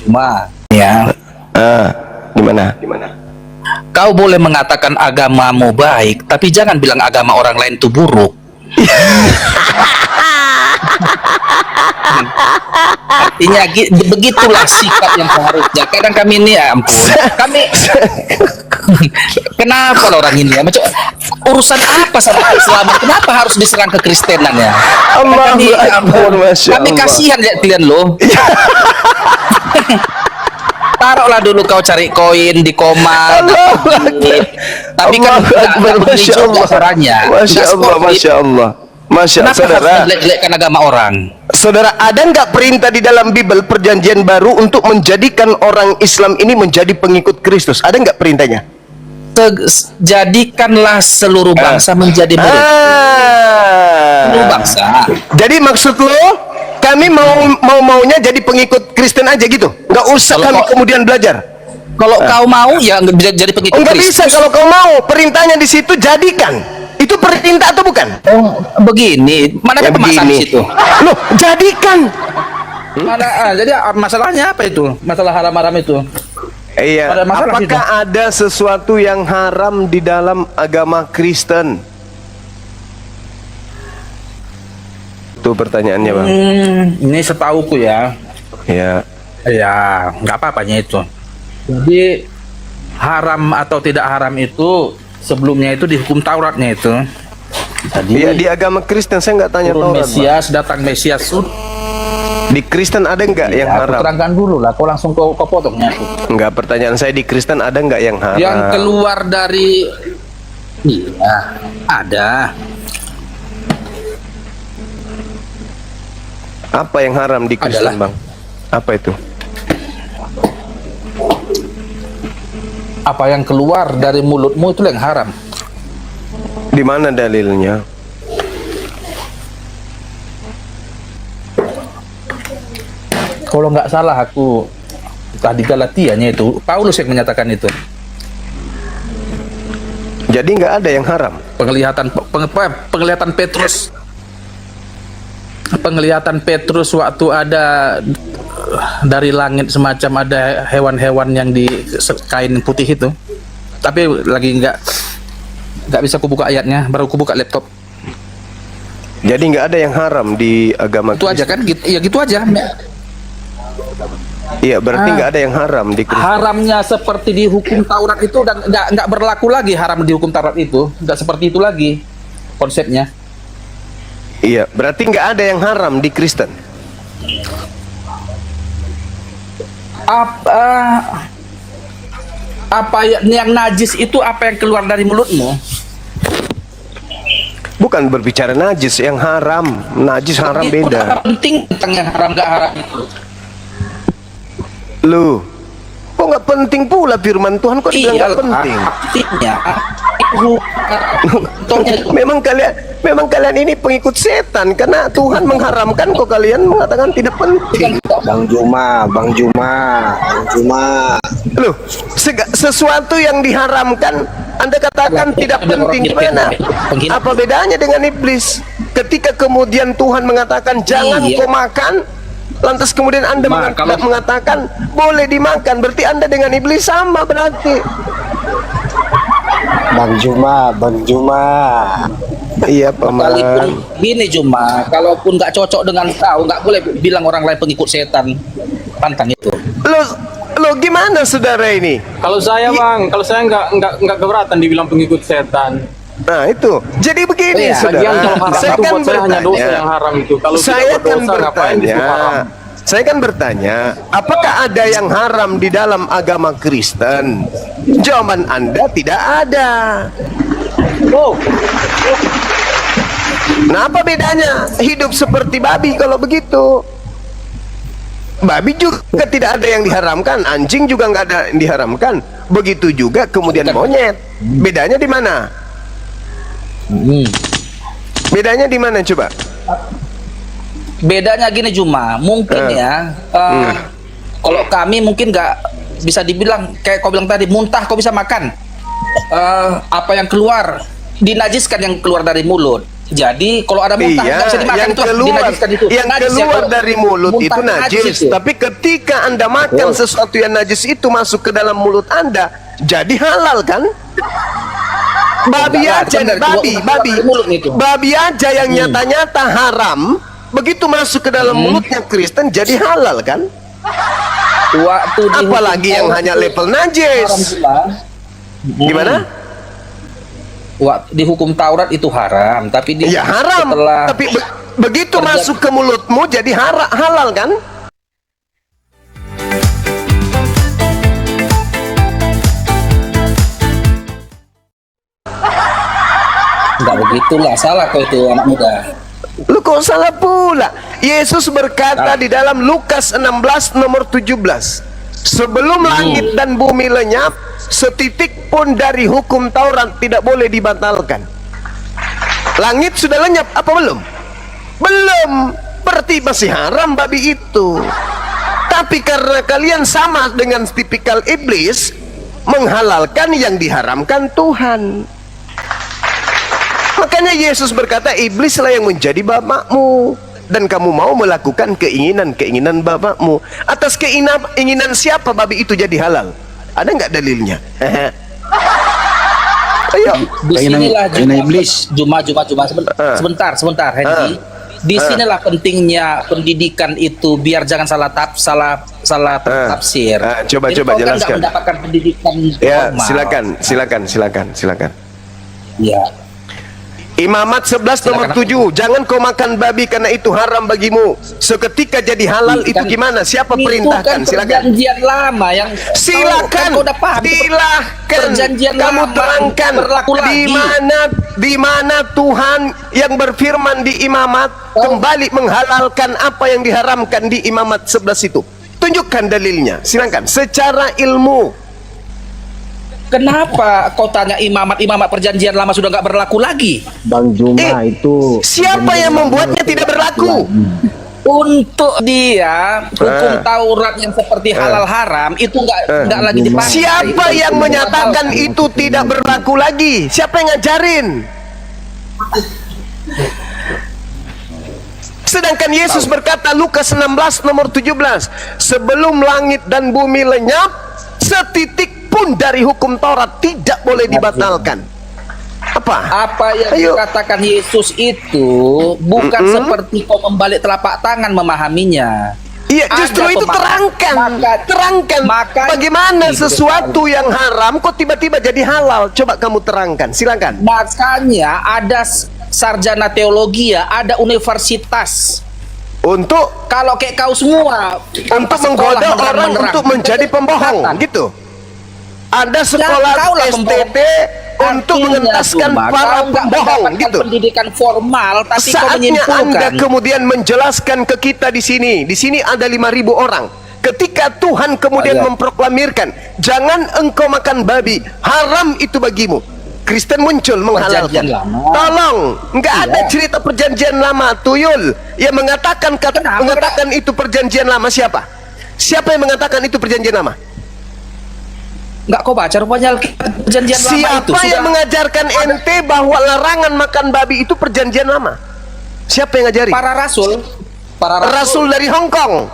Juma, ya. Gimana? Kau boleh mengatakan agamamu baik, tapi jangan bilang agama orang lain itu buruk. Artinya begitulah sikap yang seharusnya. Kadang kami ini, ya ampun, kami kenapa orang ini ya? Macam urusan apa sama Islam? Kenapa harus diserang ke Kristenan ya? Allahu Akbar, Masya Kami Allah. kasihan lihat kalian loh. Taruhlah dulu kau cari koin di koma. Tapi kan Allahu Akbar, Masya Allah. caranya. Masya Allah, Masya Allah. Masya Allah, Kenapa harus saudara. menjelek-jelekkan agama orang? Saudara, ada nggak perintah di dalam Bible Perjanjian Baru untuk menjadikan orang Islam ini menjadi pengikut Kristus? Ada nggak perintahnya? Jadikanlah seluruh bangsa menjadi murid. Seluruh bangsa. Jadi maksud lo, kami maunya jadi pengikut Kristen aja gitu? Nggak usah Kalau kami kau- kemudian belajar? Kalau kau mau ya nggak bisa jadi pengikut Nggak Kristus. bisa kalau kau mau. Perintahnya di situ jadikan. Itu perintah atau bukan? Oh, begini. Mana ada pemaksaan di situ? Loh, jadikan. Mana? Jadi masalahnya apa itu? Masalah haram-haram itu. Iya. Ada masalah Apakah ada sesuatu yang haram di dalam agama Kristen? Itu pertanyaannya, Bang. Ini setauku ya. Ya. Ya, nggak apa-apanya itu. Jadi haram atau tidak haram itu sebelumnya itu di hukum Tauratnya itu. Jadi Iya, di agama Kristen saya nggak tanya turun Taurat, Bang. Mesias, datang Mesias. Di Kristen ada nggak yang Aku haram? terangkan dulu lah. Kau langsung kau potongnya. Nggak, pertanyaan saya di Kristen ada nggak yang haram? Yang keluar dari iya ada. Apa yang haram di Kristen, Adalah. Bang? Apa itu? Apa yang keluar dari mulutmu itu yang haram. Di mana dalilnya? Kalau nggak salah aku tadi Galatianya itu Paulus yang menyatakan itu. Jadi nggak ada yang haram. Penglihatan Petrus. Penglihatan Petrus waktu ada dari langit semacam ada hewan-hewan yang di kain putih itu. Tapi lagi nggak bisa kubuka ayatnya, baru kubuka laptop. Jadi nggak ada yang haram di agama Itu aja kan? Ya gitu aja. Iya, berarti nggak ada yang haram di Kristen. Haramnya seperti di hukum Taurat itu dan nggak berlaku lagi haram di hukum Taurat itu, nggak seperti itu lagi konsepnya. Iya, berarti nggak ada yang haram di Kristen. Apa yang najis itu apa yang keluar dari mulutmu? Bukan berbicara najis, yang haram. Najis haram Itu beda. apa penting tentang yang haram nggak haram itu? Lu, kok nggak penting pula firman Tuhan, kok dibilang nggak penting? Artinya contohnya itu. Memang kalian ini pengikut setan, karena Tuhan mengharamkan kok kalian mengatakan tidak penting. Bang Juma. Loh, sesuatu yang diharamkan Anda katakan tidak penting, gimana? Apa bedanya dengan iblis? Ketika kemudian Tuhan mengatakan jangan Iya. kau makan, lantas kemudian Anda mengatakan boleh dimakan, berarti Anda dengan iblis sama berarti. Bang Juma. Iya, Sekalipun paman. gini cuma, kalaupun nggak cocok dengan kau, nggak boleh bilang orang lain pengikut setan. Pantang itu. Lo gimana saudara ini? Kalau saya bang, kalau saya nggak keberatan dibilang pengikut setan. Nah itu, jadi begini Iya, saudara. Lagian kalau haram Saya itu kan buat saya hanya dosa bertanya. yang haram itu. Kalau Saya tidak kan berdosa ngapain disebut haram? bertanya. Saya kan bertanya, apakah ada yang haram di dalam agama Kristen? Jawaban Anda tidak ada. Oh, Nah, apa bedanya hidup seperti babi kalau begitu? Babi juga tidak ada yang diharamkan, anjing juga nggak ada yang diharamkan. Begitu juga kemudian monyet. Bedanya di mana? Bedanya di mana coba? Bedanya gini cuma, mungkin ya. Kalau kami mungkin nggak bisa dibilang kayak kau bilang tadi, muntah kau bisa makan. Apa yang keluar dinajiskan yang keluar dari mulut. Jadi kalau ada muntah nggak bisa dimakan yang tuh, keluar, dinajiskan itu. yang Najis ya, keluar kalau dari mulut muntah itu najis. itu. Tapi ketika Anda makan sesuatu yang najis itu masuk ke dalam mulut Anda, jadi halal kan? Babi Enggak lah, aja, cuman dari mulut itu. babi aja yang nyata-nyata haram, begitu masuk ke dalam mulutnya Kristen jadi halal kan? Waktu dihukum Apalagi yang Taurat hanya itu level haram najis. pula. Gimana? Di hukum Taurat itu haram, tapi Ya haram, setelah tapi begitu masuk ke mulutmu jadi halal kan? enggak begitulah, salah kau itu anak muda. Lu kok salah pula? Yesus berkata di dalam Lukas 16 nomor 17, sebelum langit dan bumi lenyap, setitik pun dari hukum Taurat tidak boleh dibatalkan. Langit sudah lenyap apa belum? Belum. Berarti masih haram babi itu. Tapi karena kalian sama dengan tipikal iblis, menghalalkan yang diharamkan Tuhan. Makanya Yesus berkata, iblislah yang menjadi bapakmu, dan kamu mau melakukan keinginan-keinginan bapakmu. Atas keinginan siapa babi itu jadi halal? Ada nggak dalilnya? Ayo. Disinilah iblis. Cuma sebentar Henry. Disinilah pentingnya pendidikan itu, biar jangan salah tafsir. Coba Jadi kau kan jelaskan. nggak mendapatkan pendidikan Ya, normal. silakan. Ya. Imamat 11 nomor 7, jangan kau makan babi karena itu haram bagimu. Seketika jadi halal itu gimana? Siapa perintahkan? Itu kan Silakan. perjanjian lama yang Silakan. kau udah paham. Silakan. Perjanjian Kamu lama terangkan berlaku lagi. di mana Tuhan yang berfirman di Imamat kembali menghalalkan apa yang diharamkan di Imamat 11 itu. Tunjukkan dalilnya. Silakan. Secara ilmu. Kenapa kau tanya imamat perjanjian lama sudah nggak berlaku lagi? Bang Juma itu Siapa yang membuatnya tidak berlaku? Untuk dia hukum Taurat yang seperti halal haram itu nggak lagi dipakai. Siapa yang menyatakan itu tidak berlaku lagi? Siapa yang ngajarin? Sedangkan Yesus berkata Lukas 16 nomor 17, sebelum langit dan bumi lenyap, setitik pun dari hukum Taurat tidak boleh dibatalkan. Apa yang dikatakan Yesus itu bukan seperti kau membalik telapak tangan memahaminya. Iya, justru itu terangkan bagaimana sesuatu yang haram kok tiba-tiba jadi halal. Coba kamu terangkan, silakan. Makanya ada sarjana teologi, ada universitas untuk kalau kayak kau semua untuk menggoda orang untuk menjadi pembohong gitu. Ada sekolah STT untuk mengentaskan para pembohong gitu. Pendidikan formal, tapi kau saatnya Anda menyimpulkan. kemudian menjelaskan ke kita di sini. Di sini ada 5.000 orang. Ketika Tuhan kemudian memproklamirkan, jangan engkau makan babi, haram itu bagimu. Kristen muncul menghalalkan. Tolong, nggak ada cerita perjanjian lama, tuyul. Yang mengatakan itu perjanjian lama siapa? Siapa yang mengatakan itu perjanjian lama? Nggak kau baca rupanya perjanjian lama itu. Siapa yang mengajarkan ente bahwa larangan makan babi itu perjanjian lama? Siapa yang ngajari? Para rasul. Rasul dari Hong Kong.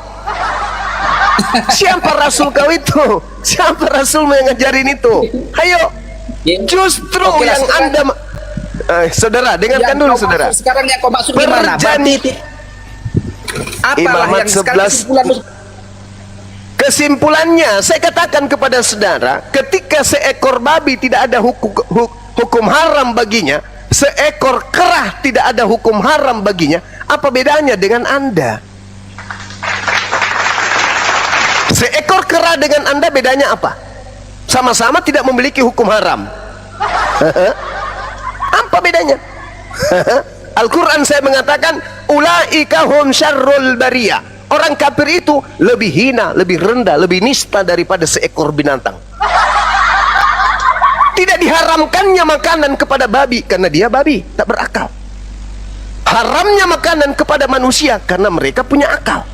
Siapa rasul kau itu? Siapa rasul yang ngajarin itu? Ayo. Justru yang Anda saudara, dengarkan dulu saudara. Sekarang yang kau maksud gimana? Imamat 11. Kesimpulannya, saya katakan kepada saudara, ketika seekor babi tidak ada hukum haram baginya, seekor kerah tidak ada hukum haram baginya, apa bedanya dengan Anda? Seekor kerah dengan Anda bedanya apa? Sama-sama tidak memiliki hukum haram. Apa bedanya? Al-Quran saya mengatakan, ulaika hum syarrul bariyah. Orang kafir itu lebih hina, lebih rendah, lebih nista daripada seekor binatang. Tidak diharamkannya makanan kepada babi karena dia babi, tak berakal. Haramnya makanan kepada manusia karena mereka punya akal.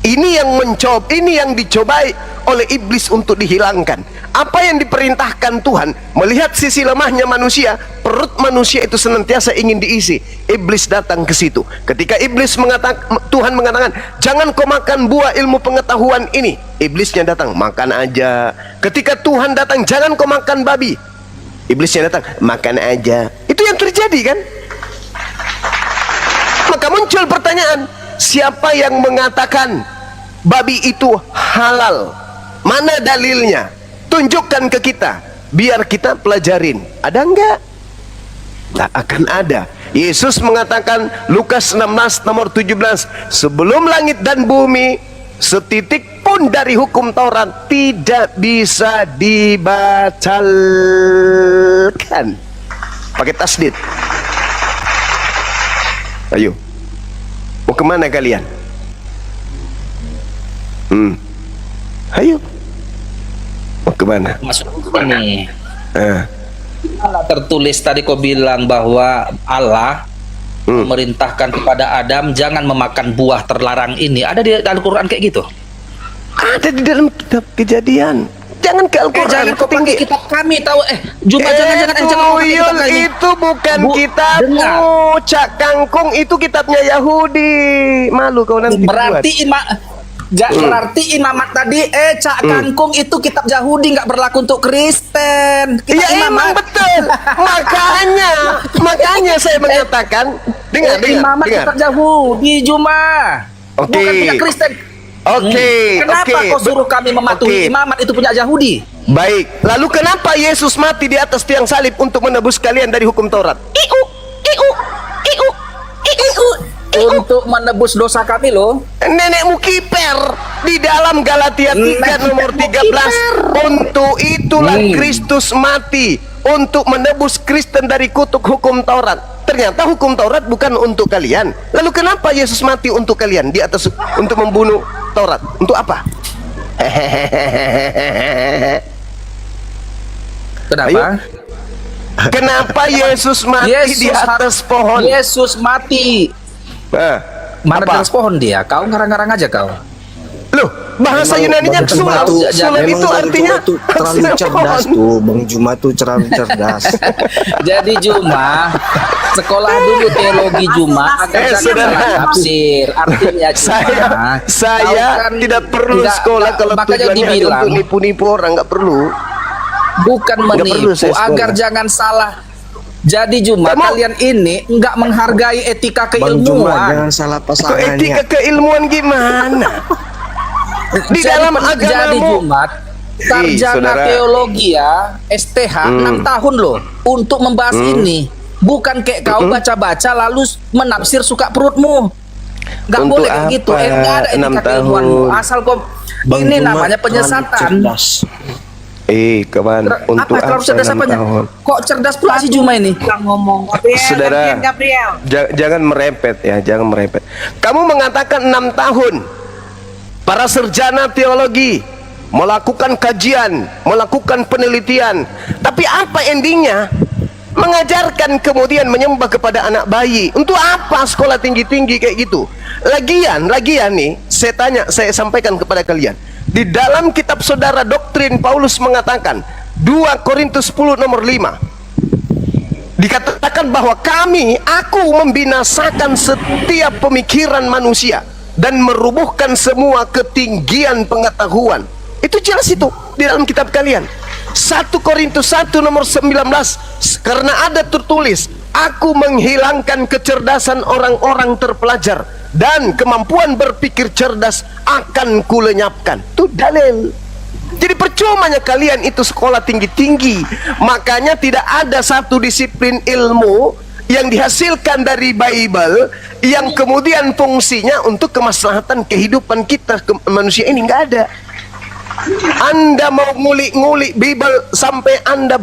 Ini yang dicobai oleh iblis untuk dihilangkan. Apa yang diperintahkan Tuhan, melihat sisi lemahnya manusia, perut manusia itu senantiasa ingin diisi, iblis datang ke situ. Ketika iblis mengatakan, Tuhan mengatakan, jangan kau makan buah ilmu pengetahuan ini, iblisnya datang, makan aja. Ketika Tuhan datang, jangan kau makan babi, iblisnya datang, makan aja. Itu yang terjadi kan? Maka muncul pertanyaan, siapa yang mengatakan babi itu halal? Mana dalilnya? Tunjukkan ke kita, biar kita pelajarin. Ada enggak? Tak akan ada. Yesus mengatakan, Lukas 16 nomor 17, sebelum langit dan bumi, setitik pun dari hukum Taurat tidak bisa dibatalkan. Pakai tasdid. Ayo, mau kemana kalian? Ayo, mau kemana? Masuk ini. Ah. Allah tertulis tadi kau bilang bahwa Allah memerintahkan kepada Adam jangan memakan buah terlarang ini. Ada di Al-Quran kayak gitu? Ada di dalam kitab Kejadian. Jangan ke Al-Quran. Jangan kau pakai kitab kami tahu. Juma jangan kau pakai Tuyul kitab kami. itu bukan Bu, kitabmu. dengar. Cak Kangkung itu kitabnya Yahudi. Malu kau nanti Berarti berarti imamat tadi Cak Kangkung itu kitab Yahudi, nggak berlaku untuk Kristen. Ya emang betul. makanya saya mengatakan, dengar. Imamat kitab Yahudi Juma. Oke. Bukan punya Kristen. Oke. Kenapa kau suruh kami mematuhi imamat itu punya Yahudi? Baik. Lalu kenapa Yesus mati di atas tiang salib untuk menebus kalian dari hukum Taurat? Untuk menebus dosa kami loh. Nenekmu kiper di dalam Galatia 3 nomor 13. Untuk itulah Kristus mati, untuk menebus Kristen dari kutuk hukum Taurat. Ternyata hukum Taurat bukan untuk kalian. Lalu kenapa Yesus mati untuk kalian di atas, untuk membunuh Taurat? Untuk apa? Kenapa? Ayo. Kenapa Yesus mati di atas pohon? Yesus mati. Mana di atas pohon dia? Kau ngarang-ngarang aja kau. Loh, bahasa Yunaninya sulap. Sulap itu artinya terlalu cerdas tuh. Bang Juma tuh terlalu cerdas. Jadi Juma, sekolah dulu teologi Juma agar jangan salah tafsir. Artinya Juma, saya kan tidak perlu sekolah kalau makanya tujuannya dibilang untuk nipu-nipu orang, nggak perlu. bukan menipu agar jangan salah. Jadi Juma, kalian ini nggak menghargai etika Bang Juma, keilmuan. jangan salah Kok pasangannya. etika keilmuan gimana? Di dalam Jadi agamamu. Jumat, sarjana saudara. teologi ya, STH 6 tahun loh untuk membahas ini. Bukan kayak kau baca-baca lalu menafsir suka perutmu. Nggak Untuk boleh kayak gitu. apa Nggak ada 6 etika keilmuanmu. tahun? Asal kau Bang ini Juma namanya terlalu penyesatan. cerdas. Kawan, untuk Apa terlalu cerdas 6 apanya? tahun? Kok cerdas pula si Juma ini? Ngomong Gabriel, Saudara, Gabriel. jangan merepet ya, jangan merepet. Kamu mengatakan 6 tahun. Para sarjana teologi melakukan kajian, melakukan penelitian. Tapi apa endingnya? Mengajarkan kemudian menyembah kepada anak bayi. Untuk apa sekolah tinggi-tinggi kayak gitu? Lagian nih, saya sampaikan kepada kalian. Di dalam kitab saudara doktrin Paulus mengatakan 2 Korintus 10 nomor 5. Dikatakan bahwa aku membinasakan setiap pemikiran manusia dan merubuhkan semua ketinggian pengetahuan. Itu jelas itu di dalam kitab kalian. 1 Korintus 1 nomor 19, karena ada tertulis, aku menghilangkan kecerdasan orang-orang terpelajar dan kemampuan berpikir cerdas akan kulenyapkan. Itu dalil. Jadi percumanya kalian itu sekolah tinggi-tinggi. Makanya tidak ada satu disiplin ilmu yang dihasilkan dari Bible yang kemudian fungsinya untuk kemaslahatan kehidupan kita manusia ini. Nggak ada. Anda mau ngulik-ngulik Bible sampai Anda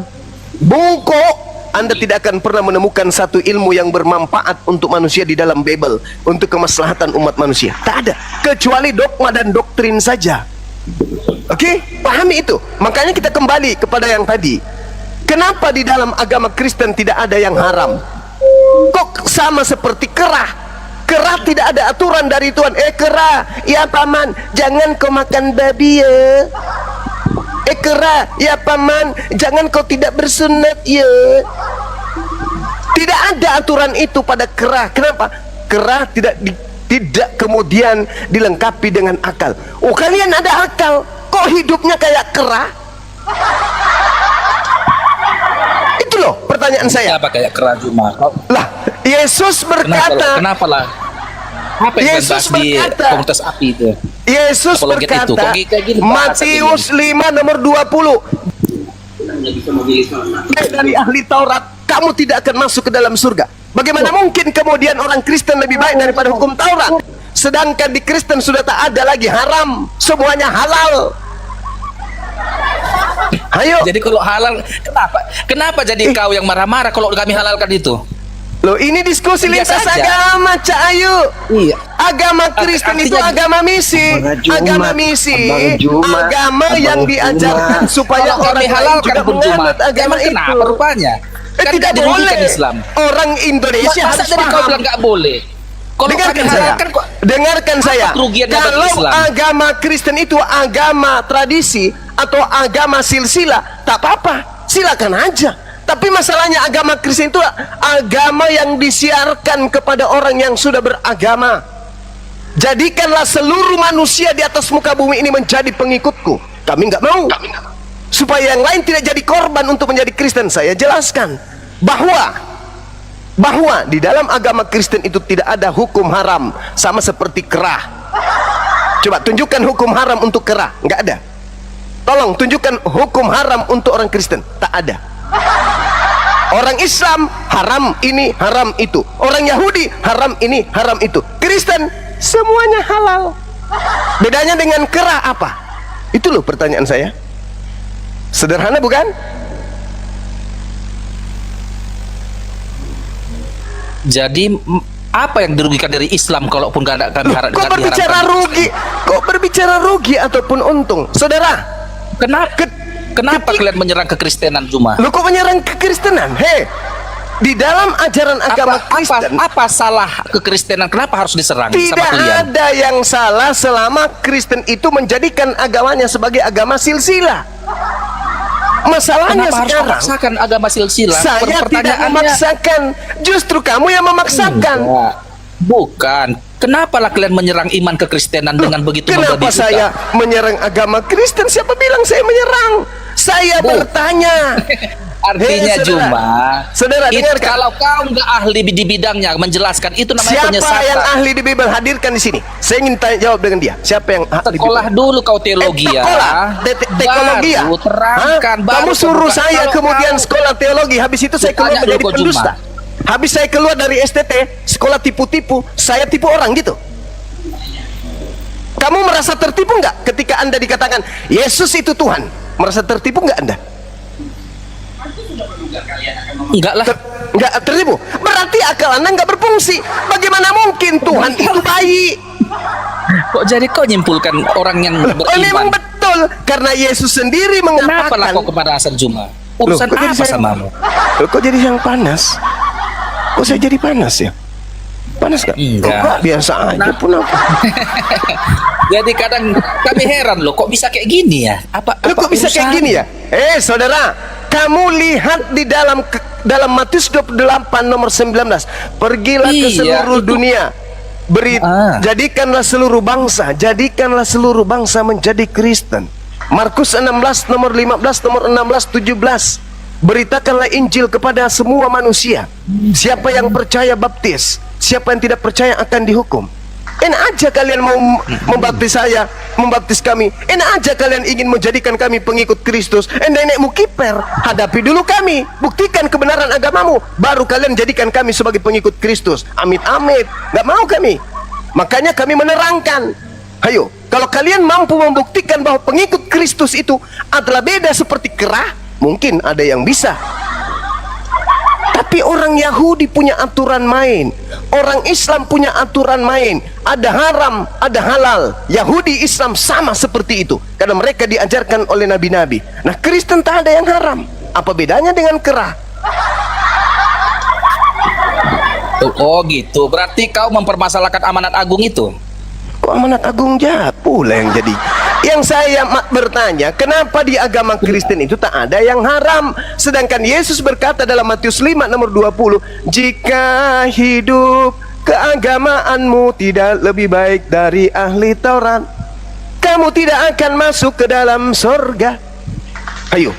bungkuk, Anda tidak akan pernah menemukan satu ilmu yang bermanfaat untuk manusia di dalam Bible, untuk kemaslahatan umat manusia. Tak ada, kecuali dogma dan doktrin saja. Oke, pahami itu. Makanya kita kembali kepada yang tadi. Kenapa di dalam agama Kristen tidak ada yang haram? Kok sama seperti kerah? Kerah tidak ada aturan dari Tuhan. Kerah, ya paman, jangan kau makan babi ya. Kerah, ya paman, jangan kau tidak bersunat ya. Tidak ada aturan itu pada kera. Kenapa? Kera tidak kemudian dilengkapi dengan akal. Oh, kalian ada akal, kok hidupnya kayak kera? Itu loh pertanyaan saya. Apa kayak kera Juma? Lah, Yesus berkata, Kenapa lah? Apa yang Yesus dibahas di berkata, komunitas api itu? Yesus Apologet berkata, itu. Kok kayak gini bahasa Matius 5 nomor 20, dari ahli Taurat, kamu tidak akan masuk ke dalam surga. Bagaimana mungkin kemudian orang Kristen lebih baik daripada hukum Taurat? Sedangkan di Kristen sudah tak ada lagi haram, semuanya halal. Ayo. Jadi kalau halal, kenapa jadi kau yang marah-marah kalau kami halalkan itu? Loh, ini diskusi Biasa lintas aja. agama, Cak Ayu. Iya. Agama Kristen itu Artinya- agama misi. Abang Jumat, Agama misi. Abang Jumat, Agama Abang yang Jumat. diajarkan supaya Kalau orang kami lain halalkan juga pun cuma, menganut agama emang itu. kenapa rupanya? Kan Tidak dirugikan boleh. Islam. Orang Indonesia Masa harus dari kau paham. bilang nggak boleh? Kalau kami Dengarkan saya. halalkan kok Dengarkan saya. kerugiannya bagi Kalau Islam? agama Kristen itu agama tradisi atau agama silsilah, tak apa-apa. Silakan aja. Tapi masalahnya agama Kristen itu agama yang disiarkan kepada orang yang sudah beragama. Jadikanlah seluruh manusia di atas muka bumi ini menjadi pengikutku. Kami nggak mau. Supaya yang lain tidak jadi korban untuk menjadi Kristen, saya jelaskan bahwa di dalam agama Kristen itu tidak ada hukum haram, sama seperti kera. Coba tunjukkan hukum haram untuk kera, nggak ada. Tolong tunjukkan hukum haram untuk orang Kristen, tak ada. Orang Islam haram ini, haram itu. Orang Yahudi haram ini, haram itu. Kristen semuanya halal. Bedanya dengan kera apa? Itu loh pertanyaan saya. Sederhana bukan? Jadi apa yang dirugikan dari Islam kalaupun nggak ada kami Loh, kok berbicara rugi? Kok berbicara rugi ataupun untung? Saudara, Kenapa kalian menyerang kekristenan Juma? lu kok menyerang kekristenan? Hei, di dalam ajaran agama Kristen Apa salah kekristenan? Kenapa harus diserang sama tidak kalian? ada yang salah selama Kristen itu menjadikan agamanya sebagai agama silsilah. Masalahnya Kenapa harus sekarang memaksakan agama silsilah? saya tidak Pertanyaannya- memaksakan, justru kamu yang memaksakan. Enggak. Bukan. Kenapa lah kalian menyerang iman kekristenan dengan begitu Kenapa membabi buta? saya menyerang agama Kristen? Siapa bilang saya menyerang? Saya bertanya. Artinya Hei, saudara. Juma, Saudara, dengarkan. kalau kau nggak ahli di bidangnya menjelaskan itu namanya Siapa penyesatan. yang ahli di Bible, hadirkan di sini. Saya ingin tanya jawab dengan dia. Siapa yang ahli di Sekolah Bible? dulu kau teologi ya. Teologi ya. Baru terangkan. Hah? baru Kamu suruh terbuka. saya Kalau kemudian kau- sekolah teologi, habis itu saya keluar Tanya menjadi dulu kau, pendusta. Juma. Habis saya keluar dari STT, sekolah tipu-tipu, saya tipu orang gitu. Kamu merasa tertipu nggak ketika Anda dikatakan Yesus itu Tuhan? Merasa tertipu nggak Anda? Enggak lah. Nggak tertipu. Berarti akal Anda nggak berfungsi. Bagaimana mungkin Tuhan itu baik? Kok jadi kau nyimpulkan orang yang Oh, memang beriman? betul, karena Yesus sendiri Kenapa lah mengatakan. kau kemarahan Juma? Urusan Loh, kok jadi apa saya- samamu? Loh, kok jadi yang panas? Kok saya jadi panas ya? Panas gak? Enggak. Enggak, biasa aja pun aku. Jadi kadang kami heran loh, kok bisa kayak gini ya? Loh, kok bisa kayak gini ya? Saudara, kamu lihat di dalam Matius 28 nomor 19. Pergilah ke Iya, seluruh itu. dunia. Jadikanlah seluruh bangsa menjadi Kristen. Markus 16 nomor 15 nomor 16 17. Beritakanlah Injil kepada semua manusia. Siapa yang percaya baptis, siapa yang tidak percaya akan dihukum. Enak aja kalian mau membaptis saya, membaptis kami. Enak aja kalian ingin menjadikan kami pengikut Kristus. Nenekmu kiper, hadapi dulu kami, buktikan kebenaran agamamu, baru kalian jadikan kami sebagai pengikut Kristus. Amit-amit, nggak mau kami. Makanya kami menerangkan. Ayo, kalau kalian mampu membuktikan bahwa pengikut Kristus itu adalah beda seperti kera, mungkin ada yang bisa. Tapi orang Yahudi punya aturan main, orang Islam punya aturan main. Ada haram, ada halal. Yahudi, Islam sama seperti itu, karena mereka diajarkan oleh nabi-nabi. Nah, Kristen tak ada yang haram. Apa bedanya dengan kera? Oh gitu, berarti kau mempermasalahkan amanat agung itu? Kok amanat agung jahat pula yang jadi. Yang saya bertanya, kenapa di agama Kristen itu tak ada yang haram? Sedangkan Yesus berkata dalam Matius 5 nomor 20, jika hidup keagamaanmu tidak lebih baik dari ahli Taurat, kamu tidak akan masuk ke dalam surga. Ayo,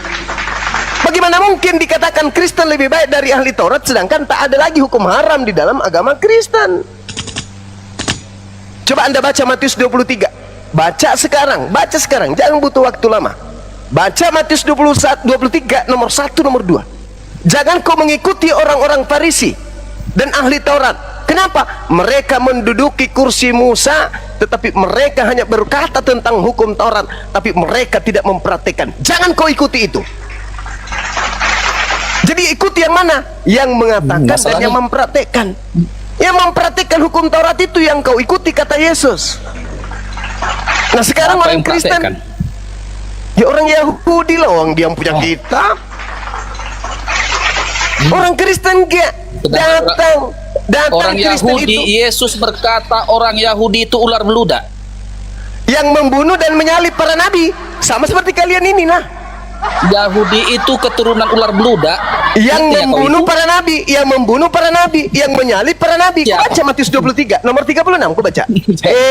bagaimana mungkin dikatakan Kristen lebih baik dari ahli Taurat sedangkan tak ada lagi hukum haram di dalam agama Kristen? Coba Anda baca Matius 23. Baca sekarang, jangan butuh waktu lama. Baca Matius 23 nomor 1 nomor 2. Jangan kau mengikuti orang-orang Farisi dan ahli Taurat. Kenapa? Mereka menduduki kursi Musa, tetapi mereka hanya berkata tentang hukum Taurat, tapi mereka tidak mempraktikkan. Jangan kau ikuti itu. Jadi ikuti yang mana? Yang mengatakan dan yang mempraktikkan. Yang mempraktikkan hukum Taurat itu yang kau ikuti, kata Yesus. Nah sekarang orang Kristen, ya orang Yahudi lah, orang dia yang punya kitab. Orang Kristen datang orang Kristen Yahudi itu, Yesus berkata orang Yahudi itu ular beludak yang membunuh dan menyalib para nabi, sama seperti kalian ini nah. Yahudi itu keturunan ular beludak Yang Ngerti ya kau membunuh itu? para nabi, yang membunuh para nabi, yang menyalib para nabi. Kau Siapa? baca Matius 23 nomor 36, kau baca.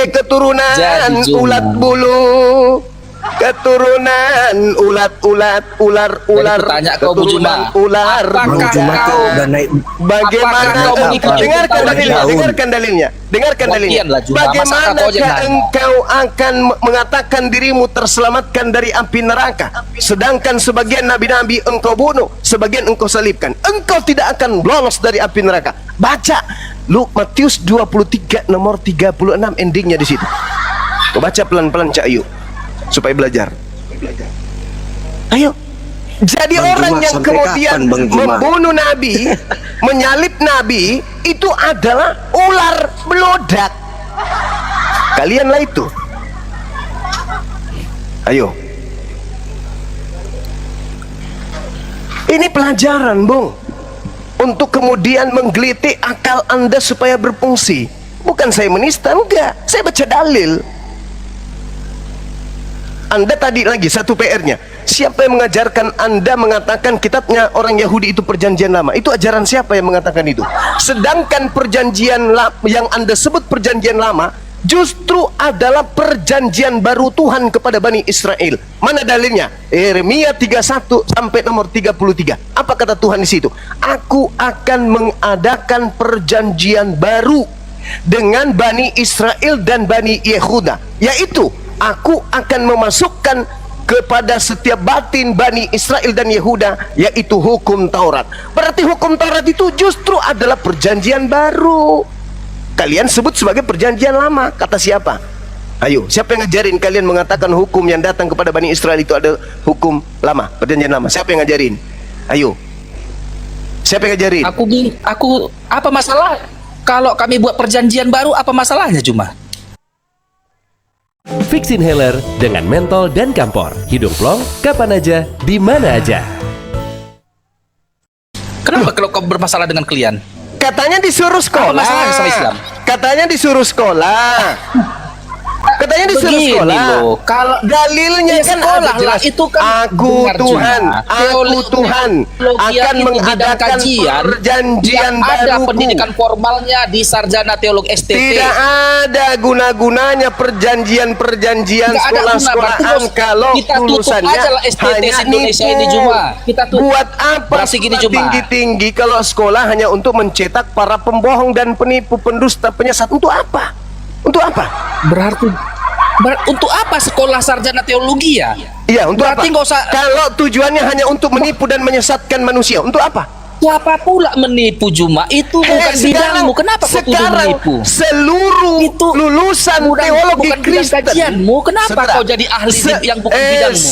Keturunan Jadi cuma. ulat bulu, keturunan ulat-ulat, ular-ular, Jadi tanya kau, Bu keturunan Juma, ular. apakah Bang Juma kau- tuh udah naik. Bagaimana Apakah kau mengikuti dengarkan tahun dalilnya, tahun? dengarkan dalilnya, dengarkan dalilnya. Wakian lah, Juma. Masa Bagaimana kau aja nanya? engkau akan mengatakan dirimu terselamatkan dari api neraka, sedangkan sebagian nabi-nabi engkau bunuh, sebagian engkau salibkan. Engkau tidak akan lolos dari api neraka. Baca Matius 23 nomor 36, endingnya di situ. Kau baca pelan-pelan Cak Ayu supaya belajar. Ayo. Jadi Bang orang Juma, yang sampai kemudian kapan, Bang Juma? membunuh nabi, menyalib nabi, itu adalah ular beludak. Kalianlah itu. Ayo. Ini pelajaran, Bung, untuk kemudian menggelitik akal Anda supaya berfungsi. Bukan saya menista, enggak. Saya baca dalil. Anda tadi lagi satu PR-nya. Siapa yang mengajarkan Anda mengatakan kitabnya orang Yahudi itu perjanjian lama? Itu ajaran siapa yang mengatakan itu? Sedangkan perjanjian yang Anda sebut perjanjian lama justru adalah perjanjian baru Tuhan kepada Bani Israel. Mana dalilnya? Yeremia 31 sampai nomor 33. Apa kata Tuhan di situ? Aku akan mengadakan perjanjian baru dengan Bani Israel dan Bani Yehuda, yaitu aku akan memasukkan kepada setiap batin Bani Israel dan Yehuda, yaitu hukum Taurat. Berarti hukum Taurat itu justru adalah perjanjian baru. Kalian sebut sebagai perjanjian lama. Kata siapa? Ayo, siapa yang ngajarin kalian mengatakan hukum yang datang kepada Bani Israel itu ada hukum lama, perjanjian lama? Siapa yang ngajarin? Ayo, siapa yang ngajarin? Aku apa masalah kalau kami buat perjanjian baru? Apa masalahnya Juma? Fix Inhaler dengan mentol dan kampor. Hidung plong, kapan aja, di mana aja. Kenapa kalau kau bermasalah dengan klien? Katanya disuruh sekolah. Apa masalahnya sama Islam? Katanya disuruh sekolah. Katanya disuruh Begini sekolah. loh, kalau dalilnya ya kan sekolah ada jelas. lah, itu kan Aku dengar, Tuhan, Juma. aku Tuhan Teologi akan itu bidang mengadakan kajian perjanjian yang ada baruku. pendidikan formalnya di sarjana teologi STT. Tidak ada guna-gunanya perjanjian-perjanjian Nggak ada guna, sekolah-sekolahan berarti kalau kita tutup lulusannya aja lah STT hanya Indonesia nipu. ini, Juma. Kita tutup. Buat apa Berarti gini, sekolah Juma. tinggi-tinggi kalau sekolah hanya untuk mencetak para pembohong dan penipu, pendusta, penyesat? Untuk apa? Untuk apa? Untuk apa sekolah sarjana teologi ya? Iya, untuk Berarti apa? nggak usah- Kalau tujuannya hanya untuk menipu dan menyesatkan manusia, untuk apa? Siapa pula menipu Juma? Itu bukan bidangmu. Kenapa kau tuduh sekarang menipu? seluruh Itu lulusan bukan teologi bidang Kristen. kajianmu. Kenapa Saudara, kau jadi ahli yang bukan bidangmu?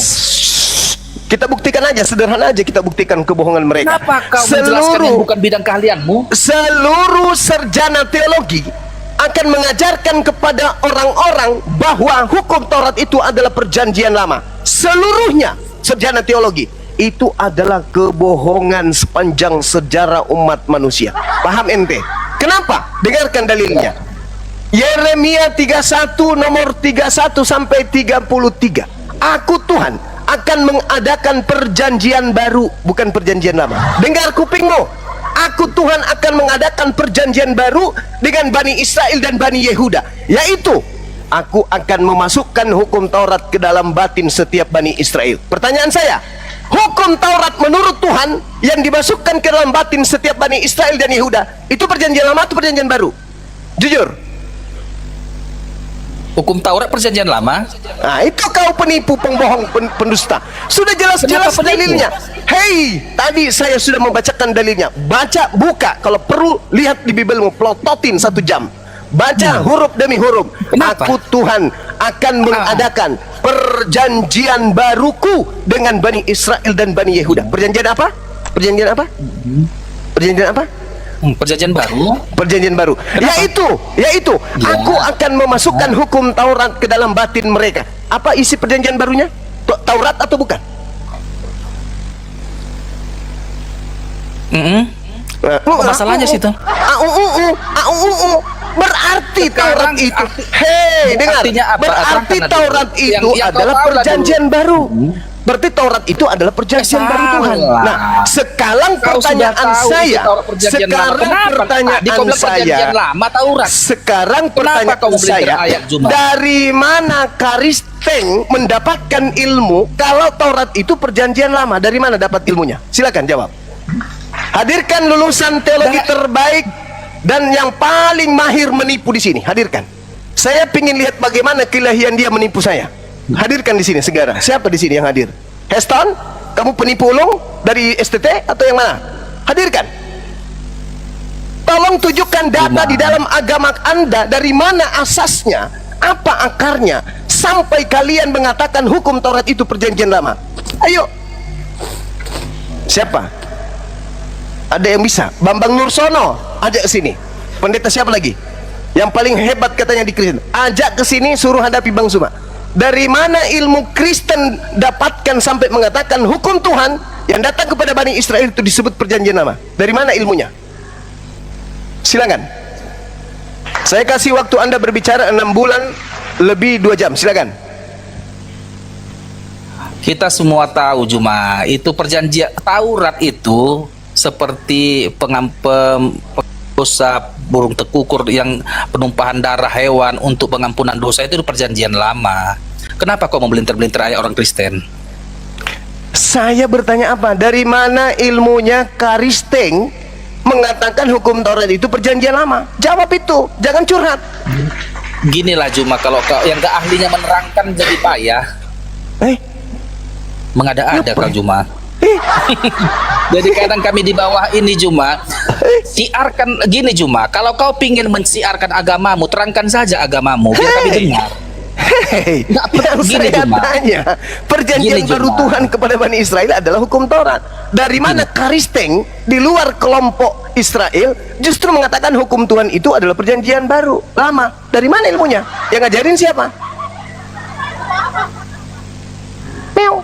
Kita buktikan aja, sederhana aja kita buktikan kebohongan mereka. Kenapa kau menjelaskan yang bukan bidang keahlianmu? Seluruh sarjana teologi akan mengajarkan kepada orang-orang bahwa hukum Taurat itu adalah perjanjian lama. Seluruhnya sarjana teologi itu adalah kebohongan sepanjang sejarah umat manusia. Paham ente? Kenapa? Dengarkan dalilnya. Yeremia 31 nomor 31 sampai 33. Aku Tuhan akan mengadakan perjanjian baru, bukan perjanjian lama. Dengar kupingmu. Aku Tuhan akan mengadakan perjanjian baru dengan Bani Israel dan Bani Yehuda, yaitu aku akan memasukkan hukum Taurat ke dalam batin setiap Bani Israel. Pertanyaan saya, hukum Taurat menurut Tuhan yang dimasukkan ke dalam batin setiap Bani Israel dan Yehuda, itu perjanjian lama atau perjanjian baru? Jujur. Hukum Taurat perjanjian lama. Nah, itu kau penipu, pembohong, pendusta. Sudah jelas-jelas Kenapa penipu? dalilnya. Hei, tadi saya sudah membacakan dalilnya. Baca, buka. Kalau perlu, lihat di Bibelmu. Plototin 1 jam. Baca huruf demi huruf. Kenapa? Aku Tuhan akan mengadakan perjanjian baruku dengan Bani Israel dan Bani Yehuda. Perjanjian apa? Perjanjian apa? Perjanjian apa? Perjanjian baru. Perjanjian baru. Yaitu Ya. aku akan memasukkan hukum Taurat ke dalam batin mereka. Apa isi perjanjian barunya? Taurat atau bukan? Masalahnya situ. Berarti Sekarang Taurat itu, arti- dengar. artinya apa? Berarti Terangkan Taurat dulu. itu Yang adalah kau tahu lah perjanjian baru. Berarti Taurat itu adalah perjanjian baru Tuhan. Salah. Nah, sekarang Kau sudah pertanyaan tahu saya, itu Taurat perjanjian lama. sekarang Kenapa? Tadi pertanyaan kau bilang saya, perjanjian lama Taurat. sekarang Kenapa kau pertanyaan membeli saya, ayat Jumat? dari mana Karisteng mendapatkan ilmu kalau Taurat itu perjanjian lama? Dari mana dapat ilmunya? Silakan jawab. Hadirkan lulusan teologi terbaik dan yang paling mahir menipu di sini. Hadirkan. Saya ingin lihat bagaimana keilahian dia menipu saya. Hadirkan di sini segera. Siapa di sini yang hadir? Heston, kamu penipu ulung dari STT atau yang mana? Hadirkan. Tolong tunjukkan data di dalam agama Anda, dari mana asasnya, apa akarnya, sampai kalian mengatakan hukum Taurat itu perjanjian lama. Ayo. Siapa? Ada yang bisa? Bambang Nursono, ajak ke sini. Pendeta siapa lagi? Yang paling hebat katanya di Kristen. Ajak ke sini, suruh hadapi Bang Suma. Dari mana ilmu Kristen dapatkan sampai mengatakan hukum Tuhan yang datang kepada Bani Israel itu disebut perjanjian lama? Dari mana ilmunya? Silakan. Saya kasih waktu Anda berbicara 6 bulan lebih 2 jam. Silakan. Kita semua tahu Juma, itu perjanjian Taurat itu seperti dosa burung tekukur yang penumpahan darah hewan untuk pengampunan dosa, itu perjanjian lama. Kenapa kau memelintir-melintir ayat orang Kristen? Saya bertanya apa? Dari mana ilmunya Karisteng mengatakan hukum Taurat itu perjanjian lama? Jawab itu, jangan curhat. Ginilah Juma, kalau kau yang gak ahlinya menerangkan jadi payah. Mengada-ada kau Juma. Jadi kadang kami di bawah ini Juma, siarkan gini Juma, kalau kau pingin mensiarkan agamamu, terangkan saja agamamu biar kami dengar. Nggak Yang gini, saya Juma. tanya, perjanjian Gini, baru Juma. Tuhan kepada Bani Israel adalah hukum Taurat. Dari mana Karisteng di luar kelompok Israel justru mengatakan hukum Tuhan itu adalah perjanjian baru lama? Dari mana ilmunya? Yang ngajarin siapa? Meow.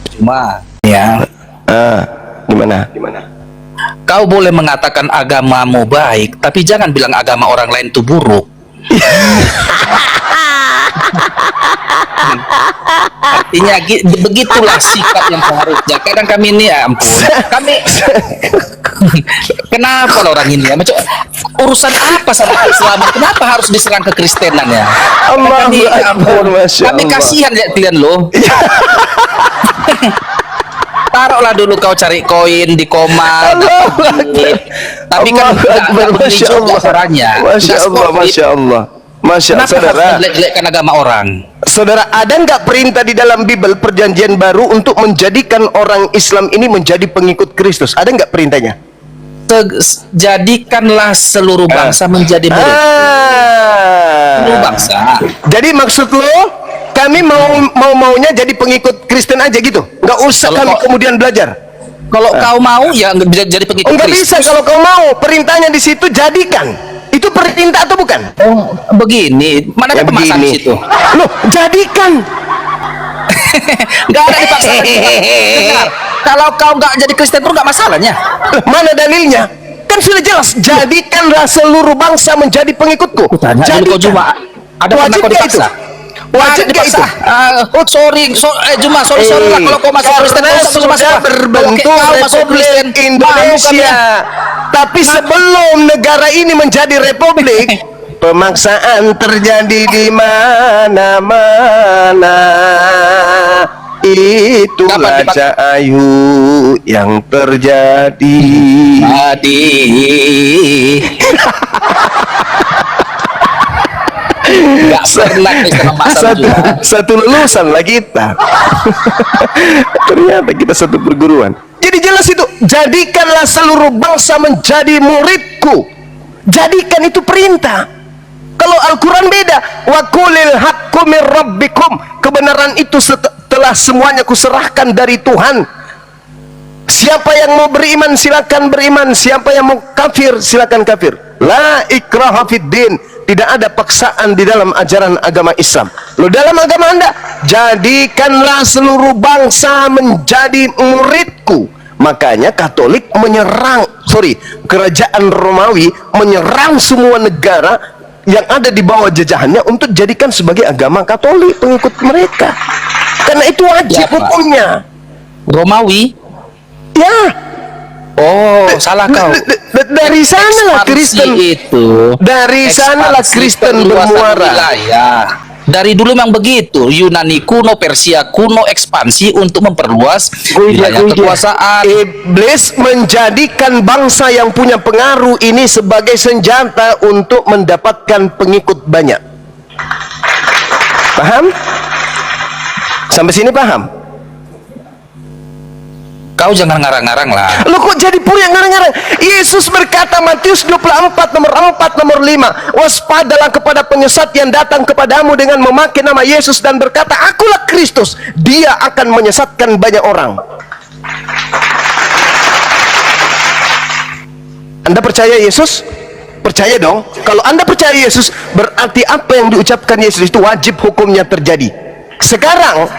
Cuma ya, Gimana? kau boleh mengatakan agamamu baik, tapi jangan bilang agama orang lain itu buruk. Artinya begitulah sikap yang seharusnya. Kadang kami ini ya ampun, kami kenapa lah orang ini ya? Macam urusan apa sama Islam? Kenapa harus diserang ke Kristenan ya? Allahu Kami, ya Akbar, ampun, Masya kami Allah. kasihan lihat kalian loh. Taruhlah dulu kau cari koin di koma. Tapi kan Allahu Akbar, Masya Allah. caranya. Masya Nggak Allah, sportif. Masya Allah. Masya Allah, Kenapa harus saudara. menjelek-jelekkan agama orang? Saudara, ada nggak perintah di dalam Bible perjanjian baru untuk menjadikan orang Islam ini menjadi pengikut Kristus? Ada nggak perintahnya? Jadikanlah seluruh bangsa menjadi murid. Seluruh bangsa. Jadi maksud lo, kami maunya jadi pengikut Kristen aja gitu? Nggak usah Kalau kami kau- kemudian belajar? Kalau kau mau ya nggak bisa jadi pengikut Enggak Kristus. bisa kalau kau mau. Perintahnya di situ jadikan. Itu perintah atau bukan? Oh, begini. Mana ada Ya pemaksaan di begini. situ? Loh, jadikan. Nggak ada dipaksakan. Dengar, kalau kau nggak jadi Kristen pun nggak masalahnya. Mana dalilnya? Kan sudah jelas, jadikanlah seluruh bangsa menjadi pengikutku. Tanya dulu kau Juma, ada pernah Wajib kau nggak dipaksa? itu? Wajib nggak itu? Juma, sorry lah kalau kau masuk Kristen, Karena kau masuk sudah berbentuk Republik Indonesia. Tapi sebelum negara ini menjadi republik, pemaksaan terjadi di mana-mana. Itulah Kapan Cahayu yang terjadi. Tadi. Nggak pernah Kristen memaksa juga. Satu lulusan lah kita. Ternyata kita satu perguruan. Jadi jelas itu, jadikanlah seluruh bangsa menjadi muridku. Jadikan itu perintah. Kalau Al-Quran beda, wa qulil haqqu mir rabbikum. Kebenaran itu setelah semuanya kuserahkan dari Tuhan. Siapa yang mau beriman silakan beriman, siapa yang mau kafir silakan kafir. La ikraha fid din. Tidak ada paksaan di dalam ajaran agama Islam. Lo dalam agama Anda, jadikanlah seluruh bangsa menjadi muridku. Makanya Katolik kerajaan Romawi menyerang semua negara yang ada di bawah jajahannya untuk jadikan sebagai agama Katolik pengikut mereka. Karena itu wajib Ya, Pak. hukumnya. Romawi. Ya. Oh, salah kau. Dari sanalah Kristen itu. Dari sanalah Ekspansi Kristen perluasan bermuara. wilayah. Dari dulu memang begitu. Yunani kuno, Persia kuno, ekspansi untuk memperluas wilayah kekuasaan. Iblis menjadikan bangsa yang punya pengaruh ini sebagai senjata untuk mendapatkan pengikut banyak. Paham? Sampai sini paham? Kau jangan ngarang-ngarang lah. Lu kok jadi pura yang ngarang-ngarang? Yesus berkata Matius 24 nomor 4 nomor 5, waspadalah kepada penyesat yang datang kepadamu dengan memakai nama Yesus dan berkata, akulah Kristus. Dia akan menyesatkan banyak orang. Anda percaya Yesus? Percaya dong. Kalau Anda percaya Yesus, berarti apa yang diucapkan Yesus itu wajib hukumnya terjadi. Sekarang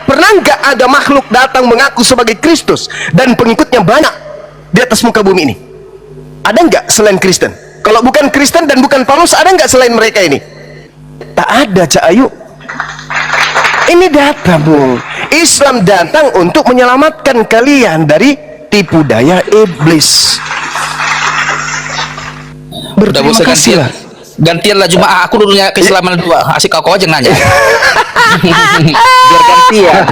pernah nggak ada makhluk datang mengaku sebagai Kristus dan pengikutnya banyak di atas muka bumi ini? Ada nggak selain Kristen? Kalau bukan Kristen dan bukan Paulus, ada nggak selain mereka ini? Tak ada, Cahayu. Ini data, Bung. Islam datang untuk menyelamatkan kalian dari tipu daya iblis. Udah Berterima bosan kasih lah. gantian lah Juma. Aku dulunya keislaman dua. Asik kau aja nanya. Biar gantian.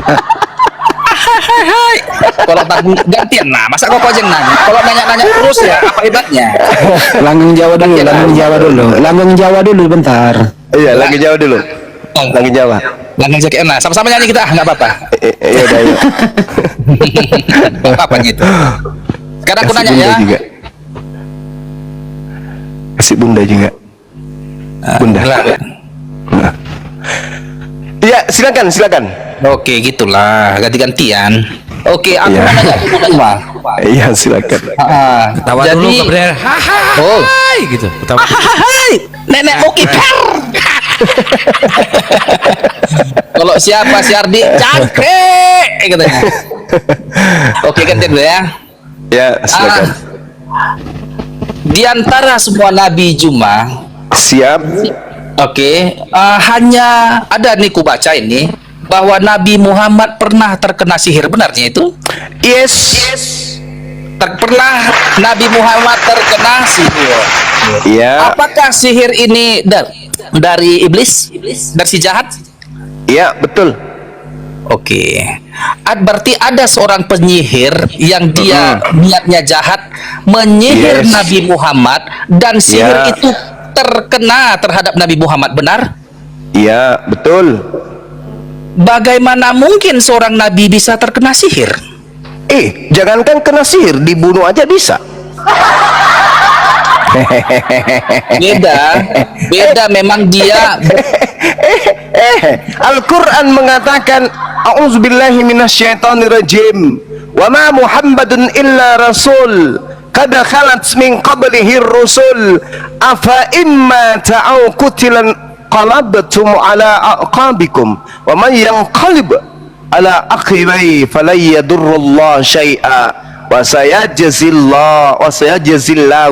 Kalau tak gantian, nah masa kau aja nanya? Kalau nanya-nanya terus ya apa hebatnya? Langgeng Jawa dulu, bentar. Iya, lagi Jawa dulu. Lagi Jawa. Langgeng jaket. Nah, sama-sama nyanyi kita, nggak apa-apa. Iya udah, yuk. Nggak apa-apa gitu. Sekarang aku Kasih nanya bunda ya. juga. Kasih bunda juga. Bunda. Iya, silakan. Oke, gitulah, ganti-gantian. Oke, aku Iya. nanya dulu Juma. Iya, silakan. Ketawa dulu Jadi, kemudian hai oh, gitu. Ketawa. hai, nenek Oki per. Kalau siapa si Ardi cangkrik katanya. Oke, gantian dulu ya. Ya, silakan. Di antara semua nabi Juma, Siap. oke, hanya ada nih ku baca ini bahwa Nabi Muhammad pernah terkena sihir, benarnya itu? Yes. Pernah Nabi Muhammad terkena sihir. Iya. Apakah sihir ini dari iblis? Dari si jahat? Iya, betul. Oke. Berarti ada seorang penyihir yang dia niatnya jahat menyihir Yes. Nabi Muhammad dan sihir Ya. itu terkena terhadap Nabi Muhammad, benar? Iya, betul. Bagaimana mungkin seorang nabi bisa terkena sihir? Jangankan kena sihir, dibunuh aja bisa. Beda memang dia Al-Quran mengatakan, a'udzubillahi minasyaitonirrajim, wa ma Muhammadun illa rasul qad khalat min qablihi rusul afa imma ta'au qutilan qalabtum ala aqabikum wa man yanqalib ala akhibai falan yadurrullah syai'a wa sayajzillahu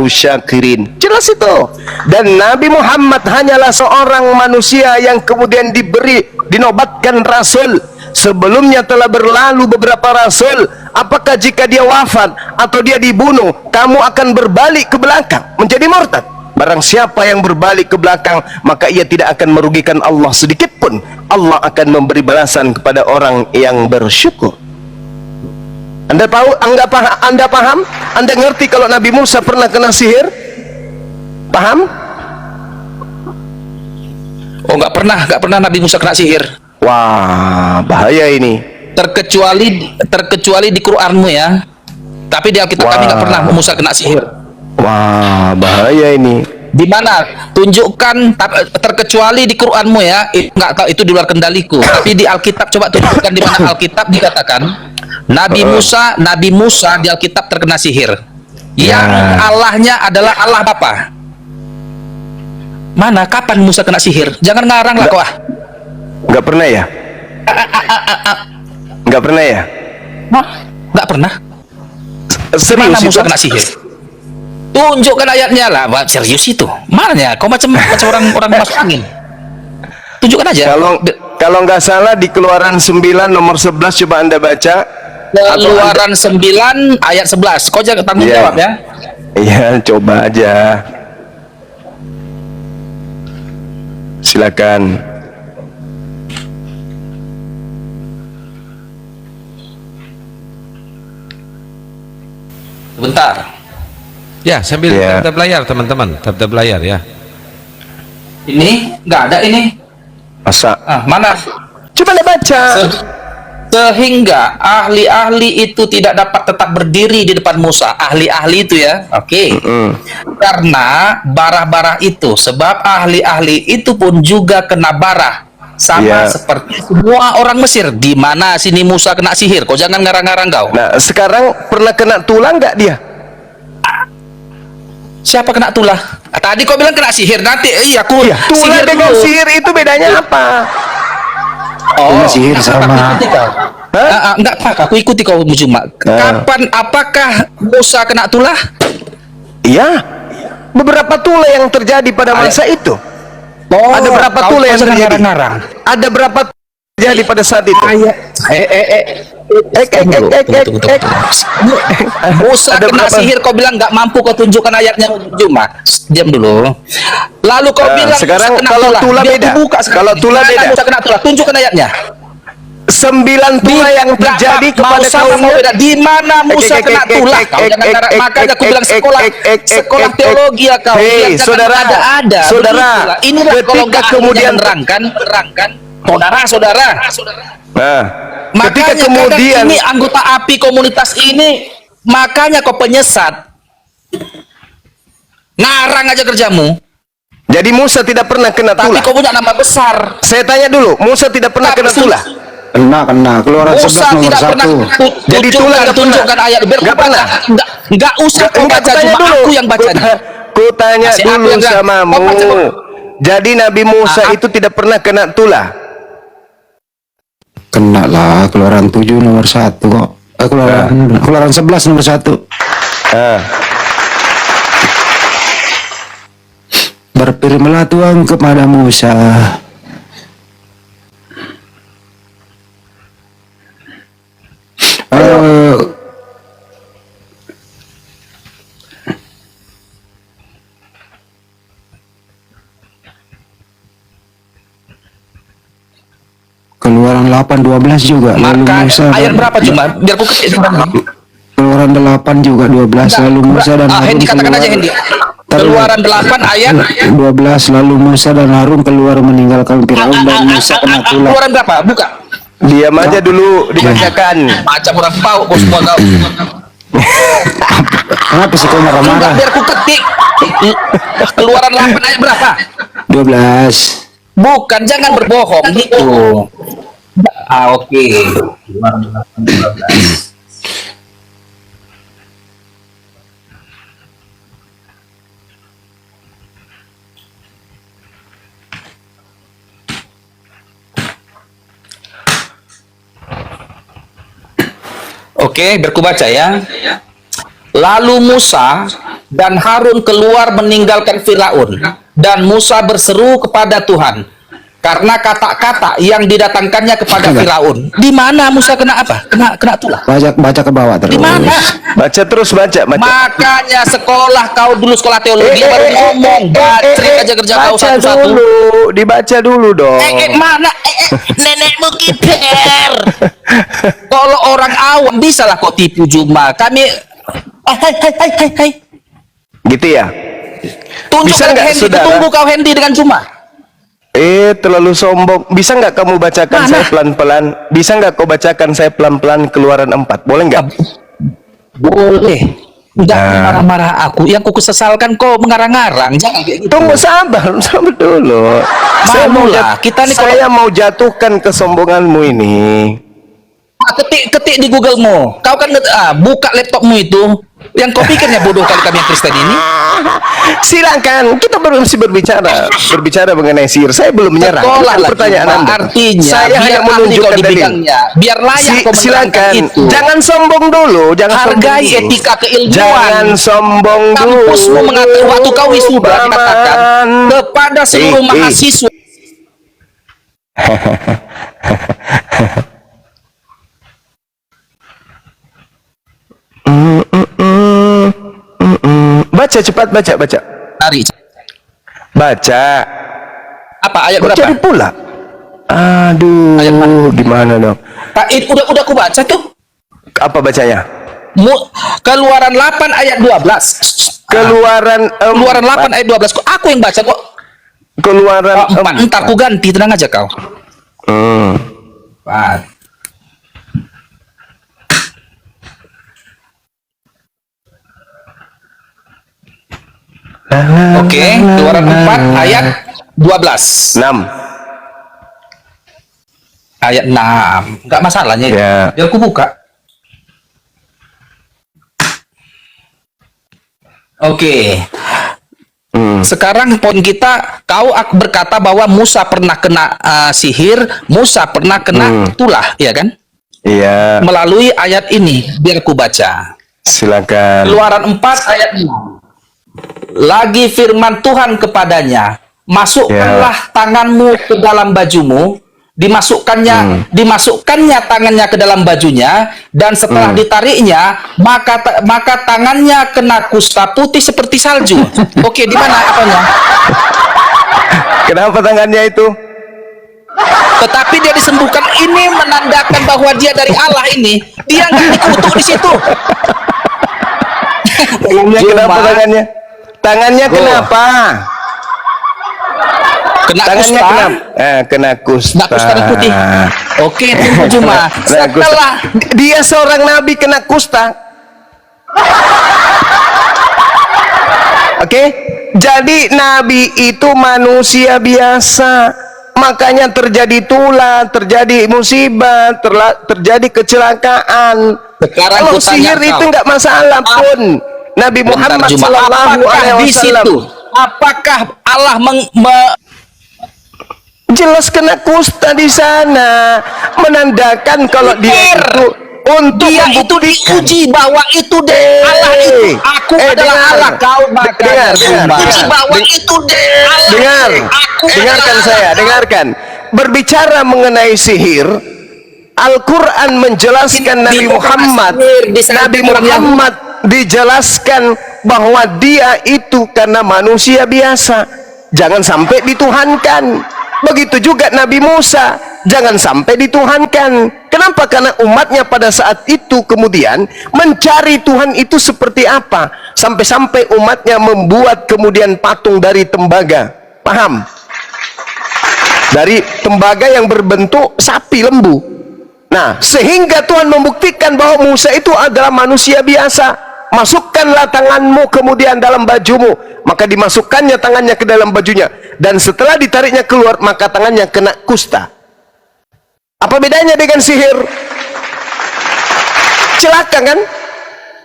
syakirin. Jelas itu. Dan Nabi Muhammad hanyalah seorang manusia yang kemudian dinobatkan rasul. Sebelumnya telah berlalu beberapa rasul. Apakah jika dia wafat atau dia dibunuh, kamu akan berbalik ke belakang menjadi murtad? Barang siapa yang berbalik ke belakang, maka ia tidak akan merugikan Allah sedikit pun. Allah akan memberi balasan kepada orang yang bersyukur. Anda tahu, Anda paham? Anda ngerti kalau Nabi Musa pernah kena sihir? Paham? Oh, nggak pernah Nabi Musa kena sihir. Wah, bahaya ini. Terkecuali di Quranmu ya. Tapi di Alkitab kami nggak pernah Musa kena sihir. Wah, bahaya ini. Di mana? Tunjukkan, terkecuali di Quranmu ya. Nggak tahu, itu di luar kendaliku. Tapi di Alkitab coba tunjukkan di mana Alkitab dikatakan Nabi Musa di Alkitab terkena sihir. Yang Allahnya adalah Allah Bapa. Mana? Kapan Musa kena sihir? Jangan ngarang lah kok. Nggak pernah ya? Nggak pernah ya? Nggak pernah. Serius Mana Musa itu? kena sihir? Tunjukkan ayatnya lah. Wah, serius itu. Mana? Kau macam orang masuk angin. Tunjukkan aja. Kalau nggak salah di Keluaran 9 nomor 11 coba Anda baca. Keluaran 9 ayat 11. Kau jangan tanggung jawab ya. Iya, coba aja. Silakan. Bentar. Ya, sambil tab layar teman-teman, tab layar ya. Ini nggak ada ini. Masa? Mana? Coba Anda baca. Sehingga ahli-ahli itu tidak dapat tetap berdiri di depan Musa. Ahli-ahli itu ya. Oke. Karena barah-barah itu. Sebab ahli-ahli itu pun juga kena barah. Sama seperti semua orang Mesir. Di mana sini Musa kena sihir? Kau jangan ngarang-ngarang kau. Nah, sekarang pernah kena tulang nggak dia? Siapa kena tulah? Tadi kau bilang kena sihir. Nanti aku Tulang sihir dengan dulu. sihir itu bedanya apa? Kena sihir sama. Enggak Pak, aku ikuti kau cuma. Kapan, apakah Musa kena tulah? Iya. Beberapa tulah yang terjadi pada masa itu. Ada berapa tulah yang terjadi? Ada berapa terjadi pada saat itu? Musa kena sihir, kau bilang nggak mampu kau tunjukkan ayatnya. Cuma diam dulu. Lalu kau bilang sekarang Musa kena kalau tulah Biar beda. aku buka sekarang. Kalau tulah Mana beda. Musa kena tulah, tunjukkan ayatnya. 9 tulah yang terjadi kepada kaumnya. Di mana Musa kena tulah? Kau jangan ngarang. Makanya aku bilang sekolah teologi ya kau. Biar jangan saudara, ada. Inilah kalau nggak kemudian rangkan. Saudara. Nah, Makanya ketika kemudian ini anggota API komunitas ini, makanya kau penyesat. Ngarang aja kerjamu. jadi Musa tidak pernah kena Tapi tulah. kau punya nama besar. Saya tanya dulu, Musa tidak pernah kena tulah? Kena. Keluaran Musa 11 nomor tidak pernah 1. Jadi tulah nggak tunjukkan pernah? ayat. Biar Nggak kau pernah? baca. Nggak usah kau Enggak, baca, cuma aku yang bacanya. Ku tanya Masih aku dulu yang bilang, samamu. kau baca, kau. Jadi Nabi Musa itu tidak pernah kena tulah. Kena lah, Keluaran 7 nomor 1 kok. Keluaran 11 nomor 1. Berfirmanlah Tuhan kepada Musa, Keluaran 8:12 juga. Lalu Maka Musa ayat dan- berapa cuma? Biar aku ketik sebentar. Keluaran 8 juga 12. Lalu Musa dan Harun Hendy katakan aja Hendy. Keluaran 8 ayat 12. Lalu Musa dan Harun keluar meninggalkan Firaun dan Musa kena tulah. Keluaran berapa? Buka. Diam aja dulu, dibacakan. Macam orang pau kau semua kau. Kenapa sih kau Enggak, marah-marah? biar aku ketik. Keluaran 8 ayat berapa? 12. Bukan, jangan berbohong gitu. Oke. Keluaran 8 12. Oke, biar ku baca ya. Lalu Musa dan Harun keluar meninggalkan Firaun, dan Musa berseru kepada Tuhan karena kata-kata yang didatangkannya kepada Firaun. Di mana Musa kena apa? Kena tulah. Baca ke bawah terus. Di mana? Baca terus, baca. Makanya sekolah kau dulu sekolah teologi baru ngomong bacrik aja kerja kau Baca satu-satu. dulu, dibaca dulu dong. Mana nenekmu kiper. Kalau orang awam bisa lah kok tipu Juma. Kami hai. Gitu ya. Tunjuk Bisa nggak, Hendy, saudara? tunggu kau Hendy dengan Juma. Terlalu sombong. Bisa nggak kamu bacakan Mana? saya pelan-pelan? Bisa nggak kau bacakan saya pelan-pelan Keluaran 4? Boleh nggak? Boleh. Enggak marah-marah aku. Yang ku kesesalkan kau mengarang-arang. Jangan kayak gitu. Tunggu, sabar dulu. Manulah, kita nih saya mau jatuhkan kesombonganmu ini. Ketik di Google-mu. Kau kan buka laptopmu itu. Yang kau pikirnya bodoh kali kami yang Kristen ini. Silakan, kita masih berbicara mengenai sihir. Saya belum menyerah. Sekolah Bukan lah, pertanyaan Juma. Anda. Artinya Saya hanya biar ahli kau menunjukkan di dalil. bidangnya. Biar layak kau menerangkan Silakan, itu. jangan sombong dulu. Hargai etika keilmuan. Jangan sombong dulu. Kampusmu mengatakan waktu kau wisuda dikatakan kepada seluruh mahasiswa. Baca cepat, baca. Hari. Baca. Apa ayat Kok berapa? jadi pula? Aduh, Ayat mana? gimana dong? Udah aku baca tuh. Apa bacanya? Keluaran 8 ayat 12. Keluaran Keluaran 8 ayat 12. Kok aku yang baca kok? Keluaran 4. Entar ku ganti, tenang aja kau. 4. Oke, Keluaran 4 ayat 12. 6. Ayat 6. Enggak masalahnya itu. Ya. Biar aku buka. Oke. Sekarang poin kita, kau berkata bahwa Musa pernah kena sihir, Musa pernah kena tulah, ya kan? Iya, Melalui ayat ini, biar ku baca. silakan. Keluaran 4 ayat 6. Lagi firman Tuhan kepadanya, masukkanlah tanganmu ke dalam bajumu, dimasukkannya tangannya ke dalam bajunya, dan setelah ditariknya maka tangannya kena kusta putih seperti salju. Oke, di mana apanya? Kenapa tangannya itu? Tetapi dia disembuhkan. Ini menandakan bahwa dia dari Allah ini. Dia nggak dikutuk di situ. Tangannya kenapa tangannya? Tangannya kenapa? Kena Tangannya kusta. kenapa? Kena kusta. Kena kusta dan putih. Oke, tunggu Juma. Kena kusta. Setelah Dia seorang nabi kena kusta. Oke? Jadi nabi itu manusia biasa. Makanya terjadi tulah, terjadi musibah, terjadi kecelakaan. Sekarang Kalau ku tanya sihir kau. itu nggak masalah pun. Nabi Bentar, Muhammad Juma. Sallallahu Apakah Alaihi di Wasallam situ? Apakah Allah jelas kena kusta di sana, menandakan kalau dia itu untuk dia itu membuktikan. diuji bahwa itu Allah itu aku adalah dengar. Allah, kau makanya Dengar. uji bahwa itu Allah. Dengar, Aku dengarkan adalah saya, Allah. dengarkan. Berbicara mengenai sihir, Al-Quran menjelaskan Nabi Muhammad, Nabi Muhammad dijelaskan bahwa dia itu karena manusia biasa, jangan sampai dituhankan. Begitu juga Nabi Musa, jangan sampai dituhankan. Kenapa? Karena umatnya pada saat itu kemudian mencari Tuhan itu seperti apa, sampai-sampai umatnya membuat kemudian patung dari tembaga. Paham? Dari tembaga yang berbentuk sapi lembu. Nah, sehingga Tuhan membuktikan bahwa Musa itu adalah manusia biasa. Masukkanlah tanganmu kemudian dalam bajumu. Maka dimasukkannya tangannya ke dalam bajunya, dan setelah ditariknya keluar maka tangannya kena kusta. Apa bedanya dengan sihir? Celaka kan?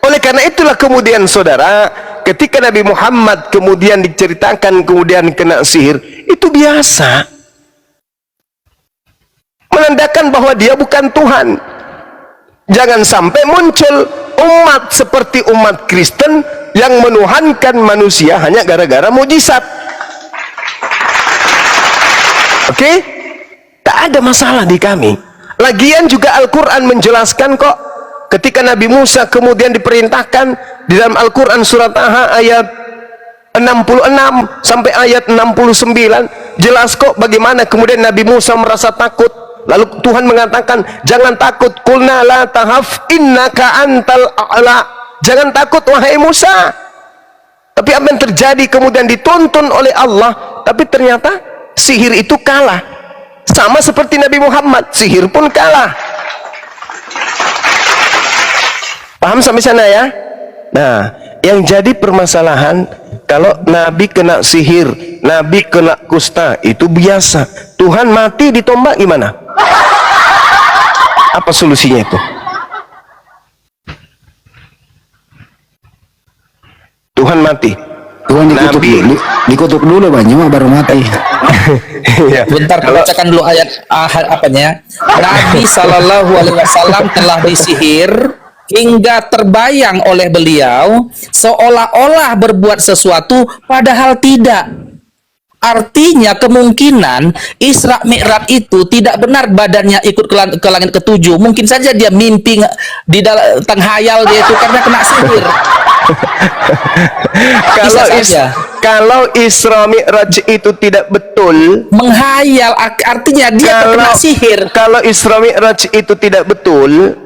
Oleh karena itulah kemudian saudara, ketika Nabi Muhammad kemudian diceritakan kemudian kena sihir, itu biasa, menandakan bahwa dia bukan Tuhan. Jangan sampai muncul umat seperti umat Kristen yang menuhankan manusia hanya gara-gara mujizat. Oke? Tak ada masalah di kami. Lagian juga Al-Quran menjelaskan kok, ketika Nabi Musa kemudian diperintahkan di dalam Al-Quran surat Taha ayat 66 sampai ayat 69, jelas kok bagaimana kemudian Nabi Musa merasa takut. Lalu Tuhan mengatakan, jangan takut, qulna la tahaf innaka antal a'la. Jangan takut wahai Musa. Tapi apa yang terjadi kemudian dituntun oleh Allah, tapi ternyata sihir itu kalah. Sama seperti Nabi Muhammad, sihir pun kalah. Paham sampai sana ya? Nah, yang jadi permasalahan, kalau Nabi kena sihir, Nabi kena kusta, itu biasa. Tuhan mati ditombak gimana? Apa solusinya itu? Tuhan mati. Tuhan dikutuk Nabi. dulu, dikutuk dulu banyak baru mati. Ya. Bentar, bacakan dulu ayat apanya. Nabi Shallallahu Alaihi Wasallam telah disihir hingga terbayang oleh beliau seolah-olah berbuat sesuatu padahal tidak. Artinya kemungkinan Isra Mi'raj itu tidak benar badannya ikut ke langit ketujuh. Mungkin saja dia mimpi di dalam tenghayal dia itu karena kena sihir. Kalau Isra Mi'raj itu tidak betul, Menghayal artinya dia terkena sihir. Kalau Isra Mi'raj itu tidak betul,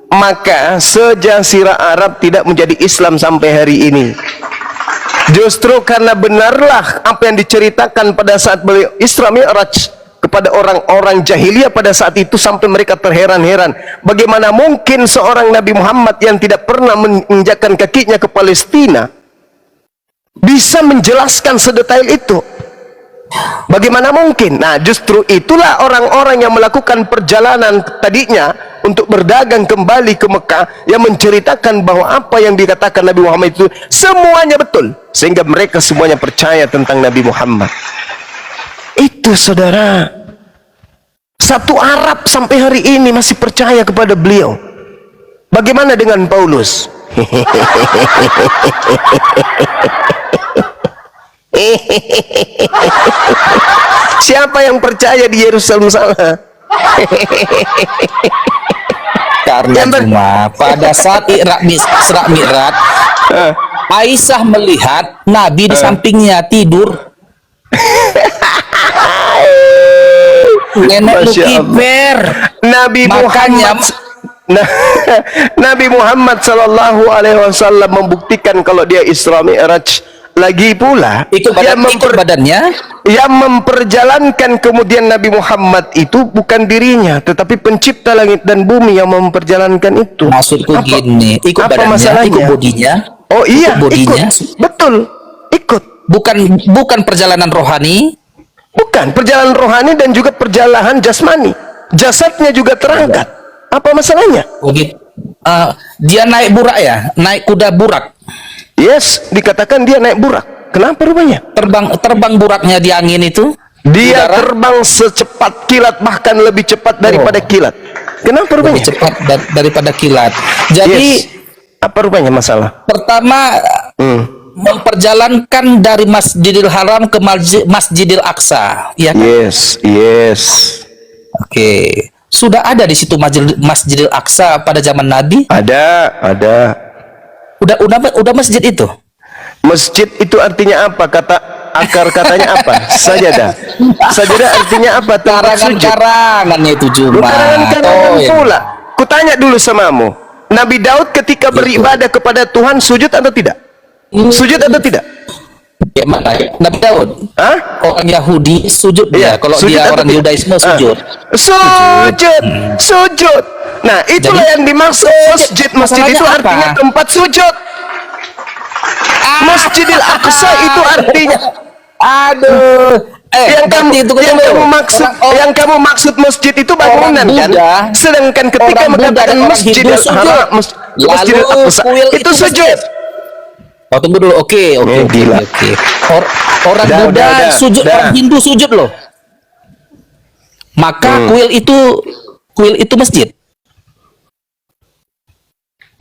maka sejazirah Arab tidak menjadi Islam sampai hari ini. Justru karena benarlah apa yang diceritakan pada saat beliau Isra Mi'raj kepada orang-orang jahiliyah pada saat itu, sampai mereka terheran-heran bagaimana mungkin seorang Nabi Muhammad yang tidak pernah menginjakkan kakinya ke Palestina bisa menjelaskan sedetail itu. Bagaimana mungkin? Nah, justru itulah orang-orang yang melakukan perjalanan tadinya untuk berdagang kembali ke Mekah yang menceritakan bahwa apa yang dikatakan Nabi Muhammad itu semuanya betul, sehingga mereka semuanya percaya tentang Nabi Muhammad. Itu saudara, satu Arab sampai hari ini masih percaya kepada beliau. Bagaimana dengan Paulus? Siapa yang percaya di Yerusalem sana? Karena cuma pada saat Isra Mi'raj, Aisyah melihat Nabi di sampingnya tidur. Nenek lu kiper. Nabi Makanya Muhammad Nabi Muhammad sallallahu alaihi wasallam membuktikan kalau dia Isra Mi'raj. Lagi pula ikut badannya, yang memperjalankan kemudian Nabi Muhammad itu bukan dirinya, tetapi pencipta langit dan bumi yang memperjalankan itu. Maksudku gini, ikut badannya, masalahnya? ikut bodinya. Oh iya, bodinya. ikut. Betul, ikut. Bukan perjalanan rohani. Bukan perjalanan rohani dan juga perjalanan jasmani. Jasadnya juga terangkat. Apa masalahnya? Oh gitu. Dia naik burak ya, naik kuda burak. Yes, dikatakan dia naik burak. Kenapa rupanya? Terbang buraknya di angin itu. Dia udara. terbang secepat kilat, bahkan lebih cepat daripada kilat. Kenapa rupanya? Lebih cepat daripada kilat. Jadi apa rupanya masalah? pertama memperjalankan dari Masjidil Haram ke Masjidil Aqsa, ya kan? Yes. Oke. Sudah ada di situ Masjidil Aqsa pada zaman Nabi? Ada. Udah masjid itu. Masjid itu artinya apa? Akar katanya apa? Sajadah. Sajadah artinya apa? Karangan-karangannya itu cuma. Karangan pula. Kutanya dulu samamu. Nabi Daud ketika beribadah kepada Tuhan sujud atau tidak? Sujud atau tidak? Ya mana? Nabi Daud? Hah? Orang Yahudi sujud ya. Kalau sujud dia atau orang tidak? Yudaisme sujud. Sujud. Nah, itulah Jadi, yang dimaksud masjid. Masjid itu masalahnya artinya apa? tempat sujud. Masjidil Aqsa itu artinya yang kamu maksud masjid itu bangunan kan? Sedangkan ketika mengatakan Masjidil Haram, Masjidil Aqsa itu sujud. Oh, tunggu dulu. Oke. Orang Buddha sujud, orang Hindu sujud loh. Maka kuil itu masjid.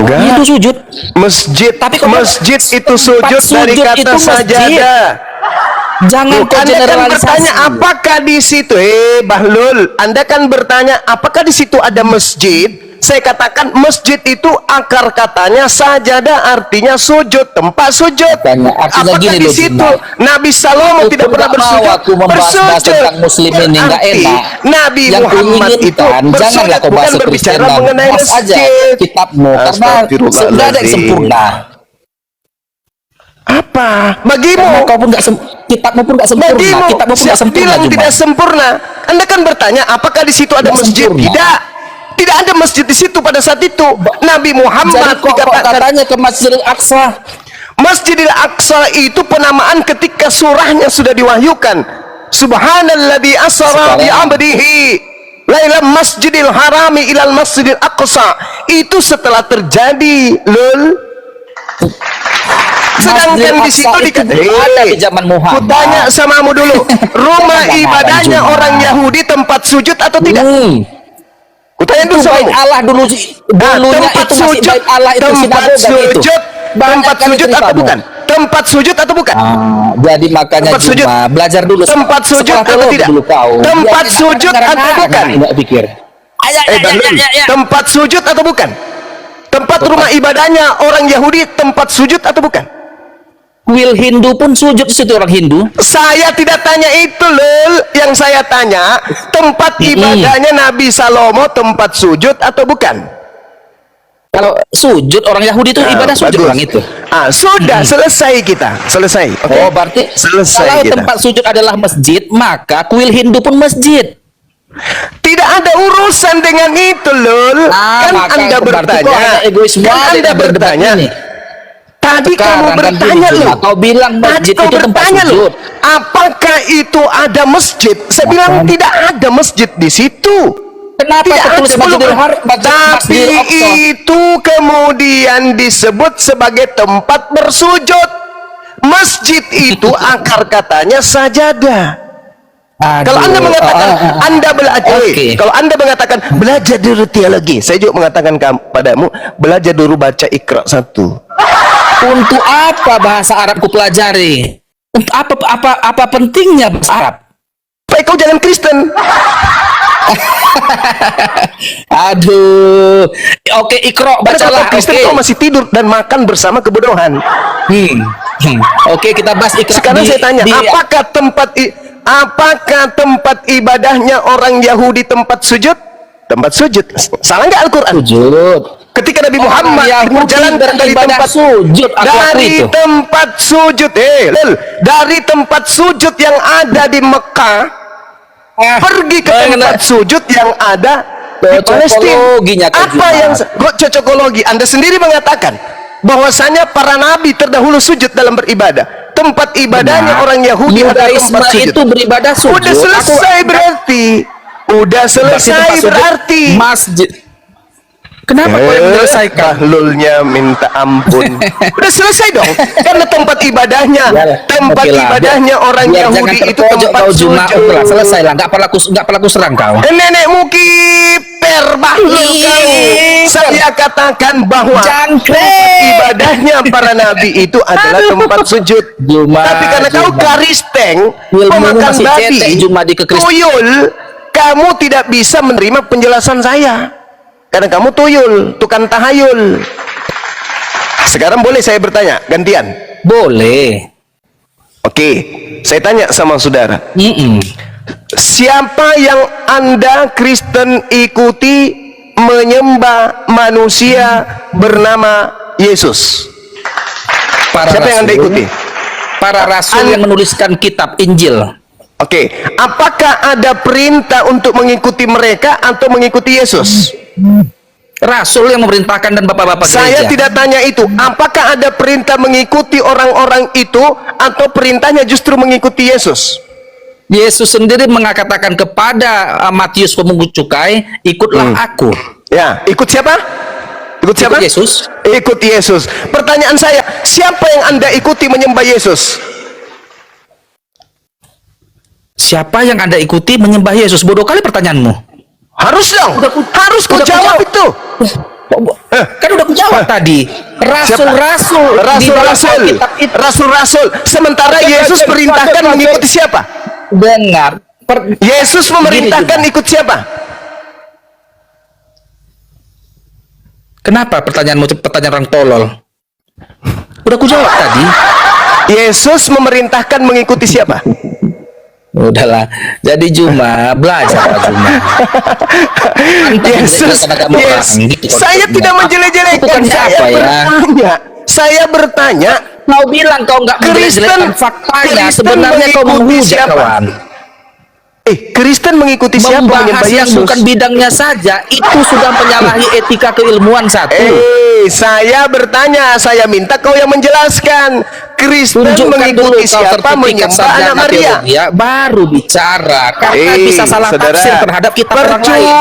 Enggak. Itu sujud. Masjid, Tapi kalau masjid itu tempat sujud dari sujud kata itu masjid. sajadah. Jangan kau Anda kan generalisasi. bertanya apakah di situ, Bahlul, Anda kan bertanya apakah di situ ada masjid? Saya katakan masjid itu akar katanya sajadah, artinya sujud, tempat sujud. Artinya Apakah gini di loh, situ Juma. Nabi Salomo Aku tidak pun pernah nggak mau bersujud? aku membahas tentang muslimin ini, nggak Berarti enak. Nabi Yang Muhammad itu kuinginkan, janganlah bersujud, kau bukan bahas berbicara Kristen, mengenai bahas aja masjid. kitabmu, karena Astagfirullahaladzim. sudah ada yang sempurna. Apa? Bagimu? Karena kau pun nggak kitabmu pun nggak sempurna, Bagimu, kitabmu pun nggak siapa sempurna bilang Juma. tidak sempurna? Anda kan bertanya apakah di situ ada Tidak masjid? sempurna. Tidak ada masjid di situ pada saat itu. Nabi Jadi Muhammad kok dikatakan katanya ke Masjidil Aqsa. Masjidil Aqsa itu penamaan ketika surahnya sudah diwahyukan. Subhanalladzi asra bi 'abdihi lailam masjidil harami ilal masjidil aqsa. Itu setelah terjadi, lul. Sedangkan di situ ada di zaman Muhammad. Kutanya samamu dulu, rumah Jangan ibadahnya Juma. orang Yahudi tempat sujud atau tidak? Kutanya Itu dulu bait samamu. Allah dulu dulunya tempat itu masih sujud, bait Allah itu tempat sinagoga itu. sujud, Banyak tempat kali sujud atau ceritamu. bukan? Tempat sujud atau bukan? Jadi makanya Tempat sujud. Juma belajar dulu Tempat sujud sekolah atau teologi tidak? dulu kau. Tempat Biar sujud ngarang-ngarang atau bukan? nggak pikir. Bahlul, tempat sujud atau bukan? Tempat rumah ibadahnya orang Yahudi tempat sujud atau bukan? Kuil Hindu pun sujud di situ orang Hindu. Saya tidak tanya itu, lul. Yang saya tanya, tempat ibadahnya Nabi Salomo tempat sujud atau bukan? Kalau sujud orang Yahudi itu ibadah sujud Bagus. orang itu. Sudah selesai kita. Selesai. Oke? Oh, berarti Selesai kalau kita. tempat sujud adalah masjid, maka kuil Hindu pun masjid. Tidak ada urusan dengan itu, lul. Kan maka Anda berarti bertanya. kau hanya egois Kan banget Anda dalam berdebat bertanya. ini. Tadi Sekarang kamu kan bertanya, gini, loh. Juma, kau bilang masjid Tadi kau itu tempat bertanya, loh. sujud. Apakah itu ada masjid? Saya bilang tidak ada masjid di situ. Kenapa Tidak tertulis ada Masjidil belum. Tapi Masjidil Aqsa? itu kemudian disebut sebagai tempat bersujud. Masjid itu akar katanya sajadah. Kalau Anda mengatakan Anda belajar, Oke. kalau Anda mengatakan belajar dulu teologi, saya juga mengatakan padamu belajar dulu baca Iqra 1. Untuk apa bahasa Arab ku pelajari? Untuk apa pentingnya bahasa Arab? Supaya kau jangan Kristen. Aduh. Oke, Iqra Karena kalau bacalah. kau Kristen Oke. kau masih tidur dan makan bersama kebodohan. Oke, kita bahas Iqra. Sekarang saya tanya, apakah tempat ibadahnya orang Yahudi tempat sujud? Tempat sujud. Salah nggak Al-Quran? sujud? Ketika Nabi Muhammad berjalankan dari tempat sujud, dari tempat sujud, dari tempat sujud yang ada di Mekah, pergi ke tempat sujud yang ada di Palestina. Cocokologinya kau Apa Juma. yang cocokologi? Anda sendiri mengatakan bahwasanya para nabi terdahulu sujud dalam beribadah. Tempat ibadahnya Benar. orang Yahudi adalah Yudaisme tempat sujud. itu beribadah sujud. Udah selesai berarti. Udah selesai berarti. Masjid. Kenapa kau yang menyelesaikan? Bahlulnya minta ampun. Udah selesai dong. Karena tempat ibadahnya, tempat Oke lah, ibadahnya orang biar Yahudi jangan itu terpojok tempat kau Juma. sujud. Udah selesai lah, nggak perlu aku serang kau. Nenekmu kiper Bahlul kamu. Saya katakan bahwa tempat ibadahnya para nabi itu adalah tempat sujud. Juma, Tapi karena kau Juma. karisteng, Ilmumu pemakan masih babi, cetek, Juma, di kekristen. tuyul, kamu tidak bisa menerima penjelasan saya. Karena kamu tuyul, tukang tahayul. Sekarang boleh saya bertanya, gantian? Boleh. Oke, saya tanya sama saudara. Siapa yang Anda Kristen ikuti menyembah manusia bernama Yesus? Siapa yang Anda ikuti? Para rasul yang menuliskan kitab Injil. Oke, apakah ada perintah untuk mengikuti mereka atau mengikuti Yesus? Rasul yang memerintahkan dan bapak-bapak gereja. Saya tidak tanya itu. Apakah ada perintah mengikuti orang-orang itu atau perintahnya justru mengikuti Yesus? Yesus sendiri mengatakan kepada Matius pemungut cukai, ikutlah aku. Ya, ikut siapa? Ikut siapa? Ikut Yesus. Ikut Yesus. Pertanyaan saya, siapa yang Anda ikuti menyembah Yesus? Siapa yang Anda ikuti menyembah Yesus? Bodoh kali pertanyaanmu. Harus dong. Harus kau udah jawab kujawab. itu. Kan udah kujawab tadi. Rasul-rasul di dalam Alkitab itu. Rasul-rasul. Sementara Yesus perintahkan mengikuti siapa? Dengar. Yesus memerintahkan Gini, ikut siapa? Kenapa pertanyaanmu itu pertanyaan orang tolol? Udah kujawab tadi. Yesus memerintahkan mengikuti siapa? Udahlah. Jadi Juma belajar Pak Juma. Yesus. Saya tidak menjelek-jelekan. Saya bertanya. Kau bilang kau nggak menjelek-jelekan faktanya. Sebenarnya kau menghujat kawan. Kristen mengikuti siapa? Membahas yang Yesus? bukan bidangnya saja itu sudah menyalahi etika keilmuan satu. Saya bertanya, saya minta kau yang menjelaskan. Kristen Tunjukkan dulu mengikuti kau siapa menyembah anak Maria? Ya, baru bicara karena bisa salah saudara, tafsir terhadap kitab orang lain.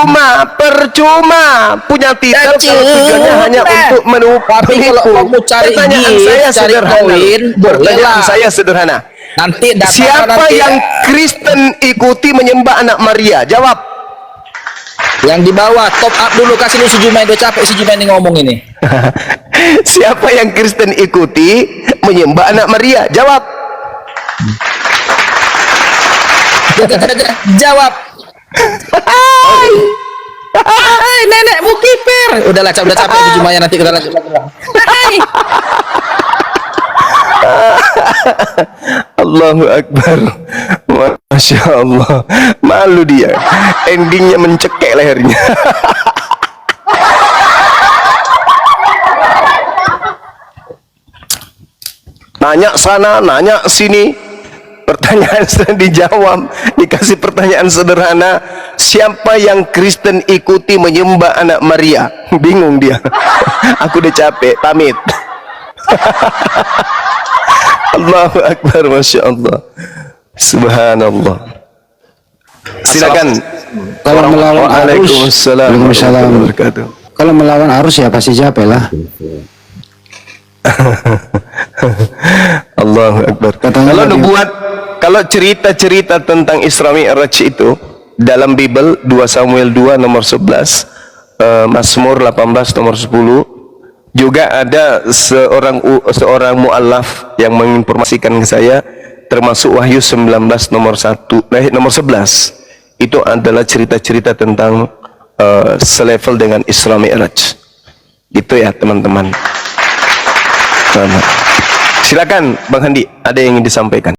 Percuma punya titel kalau tujuannya hanya untuk menipu. Tapi kalau kamu cari Pertanyaan gift, saya cari sederhana. koin, Pertanyaan bolehlah. saya sederhana. Nanti data Siapa nanti, yang Kristen ikuti menyembah anak Maria? Jawab. yang di bawah top up dulu, kasih lu si Juma, udah capek si Juma ini ngomong ini. Siapa yang Kristen ikuti menyembah anak Maria? Jawab. Jawab. Hai nenekmu kiper. Udahlah, udah capek si Juma, nanti kita lanjut lagi. Hai. Allahu Akbar. Masya Allah. Malu dia. Endingnya mencekek lehernya. Nanya sana, nanya sini. Pertanyaan sudah dijawab. Dikasih pertanyaan sederhana. Siapa yang Kristen ikuti menyembah anak Maria? Bingung dia. Aku udah capek. Pamit. Allahu Akbar, Masya Allah. Subhanallah. Silakan. Kalau melawan arus, Waalaikumsalam Waalaikumsalam. warahmatullahi wabarakatuh. Kalau melawan arus ya pasti capek lah. Allahu Akbar. Katanya Kalau tadi- nubuat, kalau cerita-cerita tentang Isra Mi'raj itu dalam Bible 2 Samuel 2 nomor 11, Mazmur 18 nomor 10, juga ada seorang mu'allaf yang menginformasikan ke saya, termasuk Wahyu 19 nomor 11. Itu adalah cerita-cerita tentang selevel dengan Isra Mi'raj. Gitu ya teman-teman. Silakan Bang Handi, ada yang ingin disampaikan?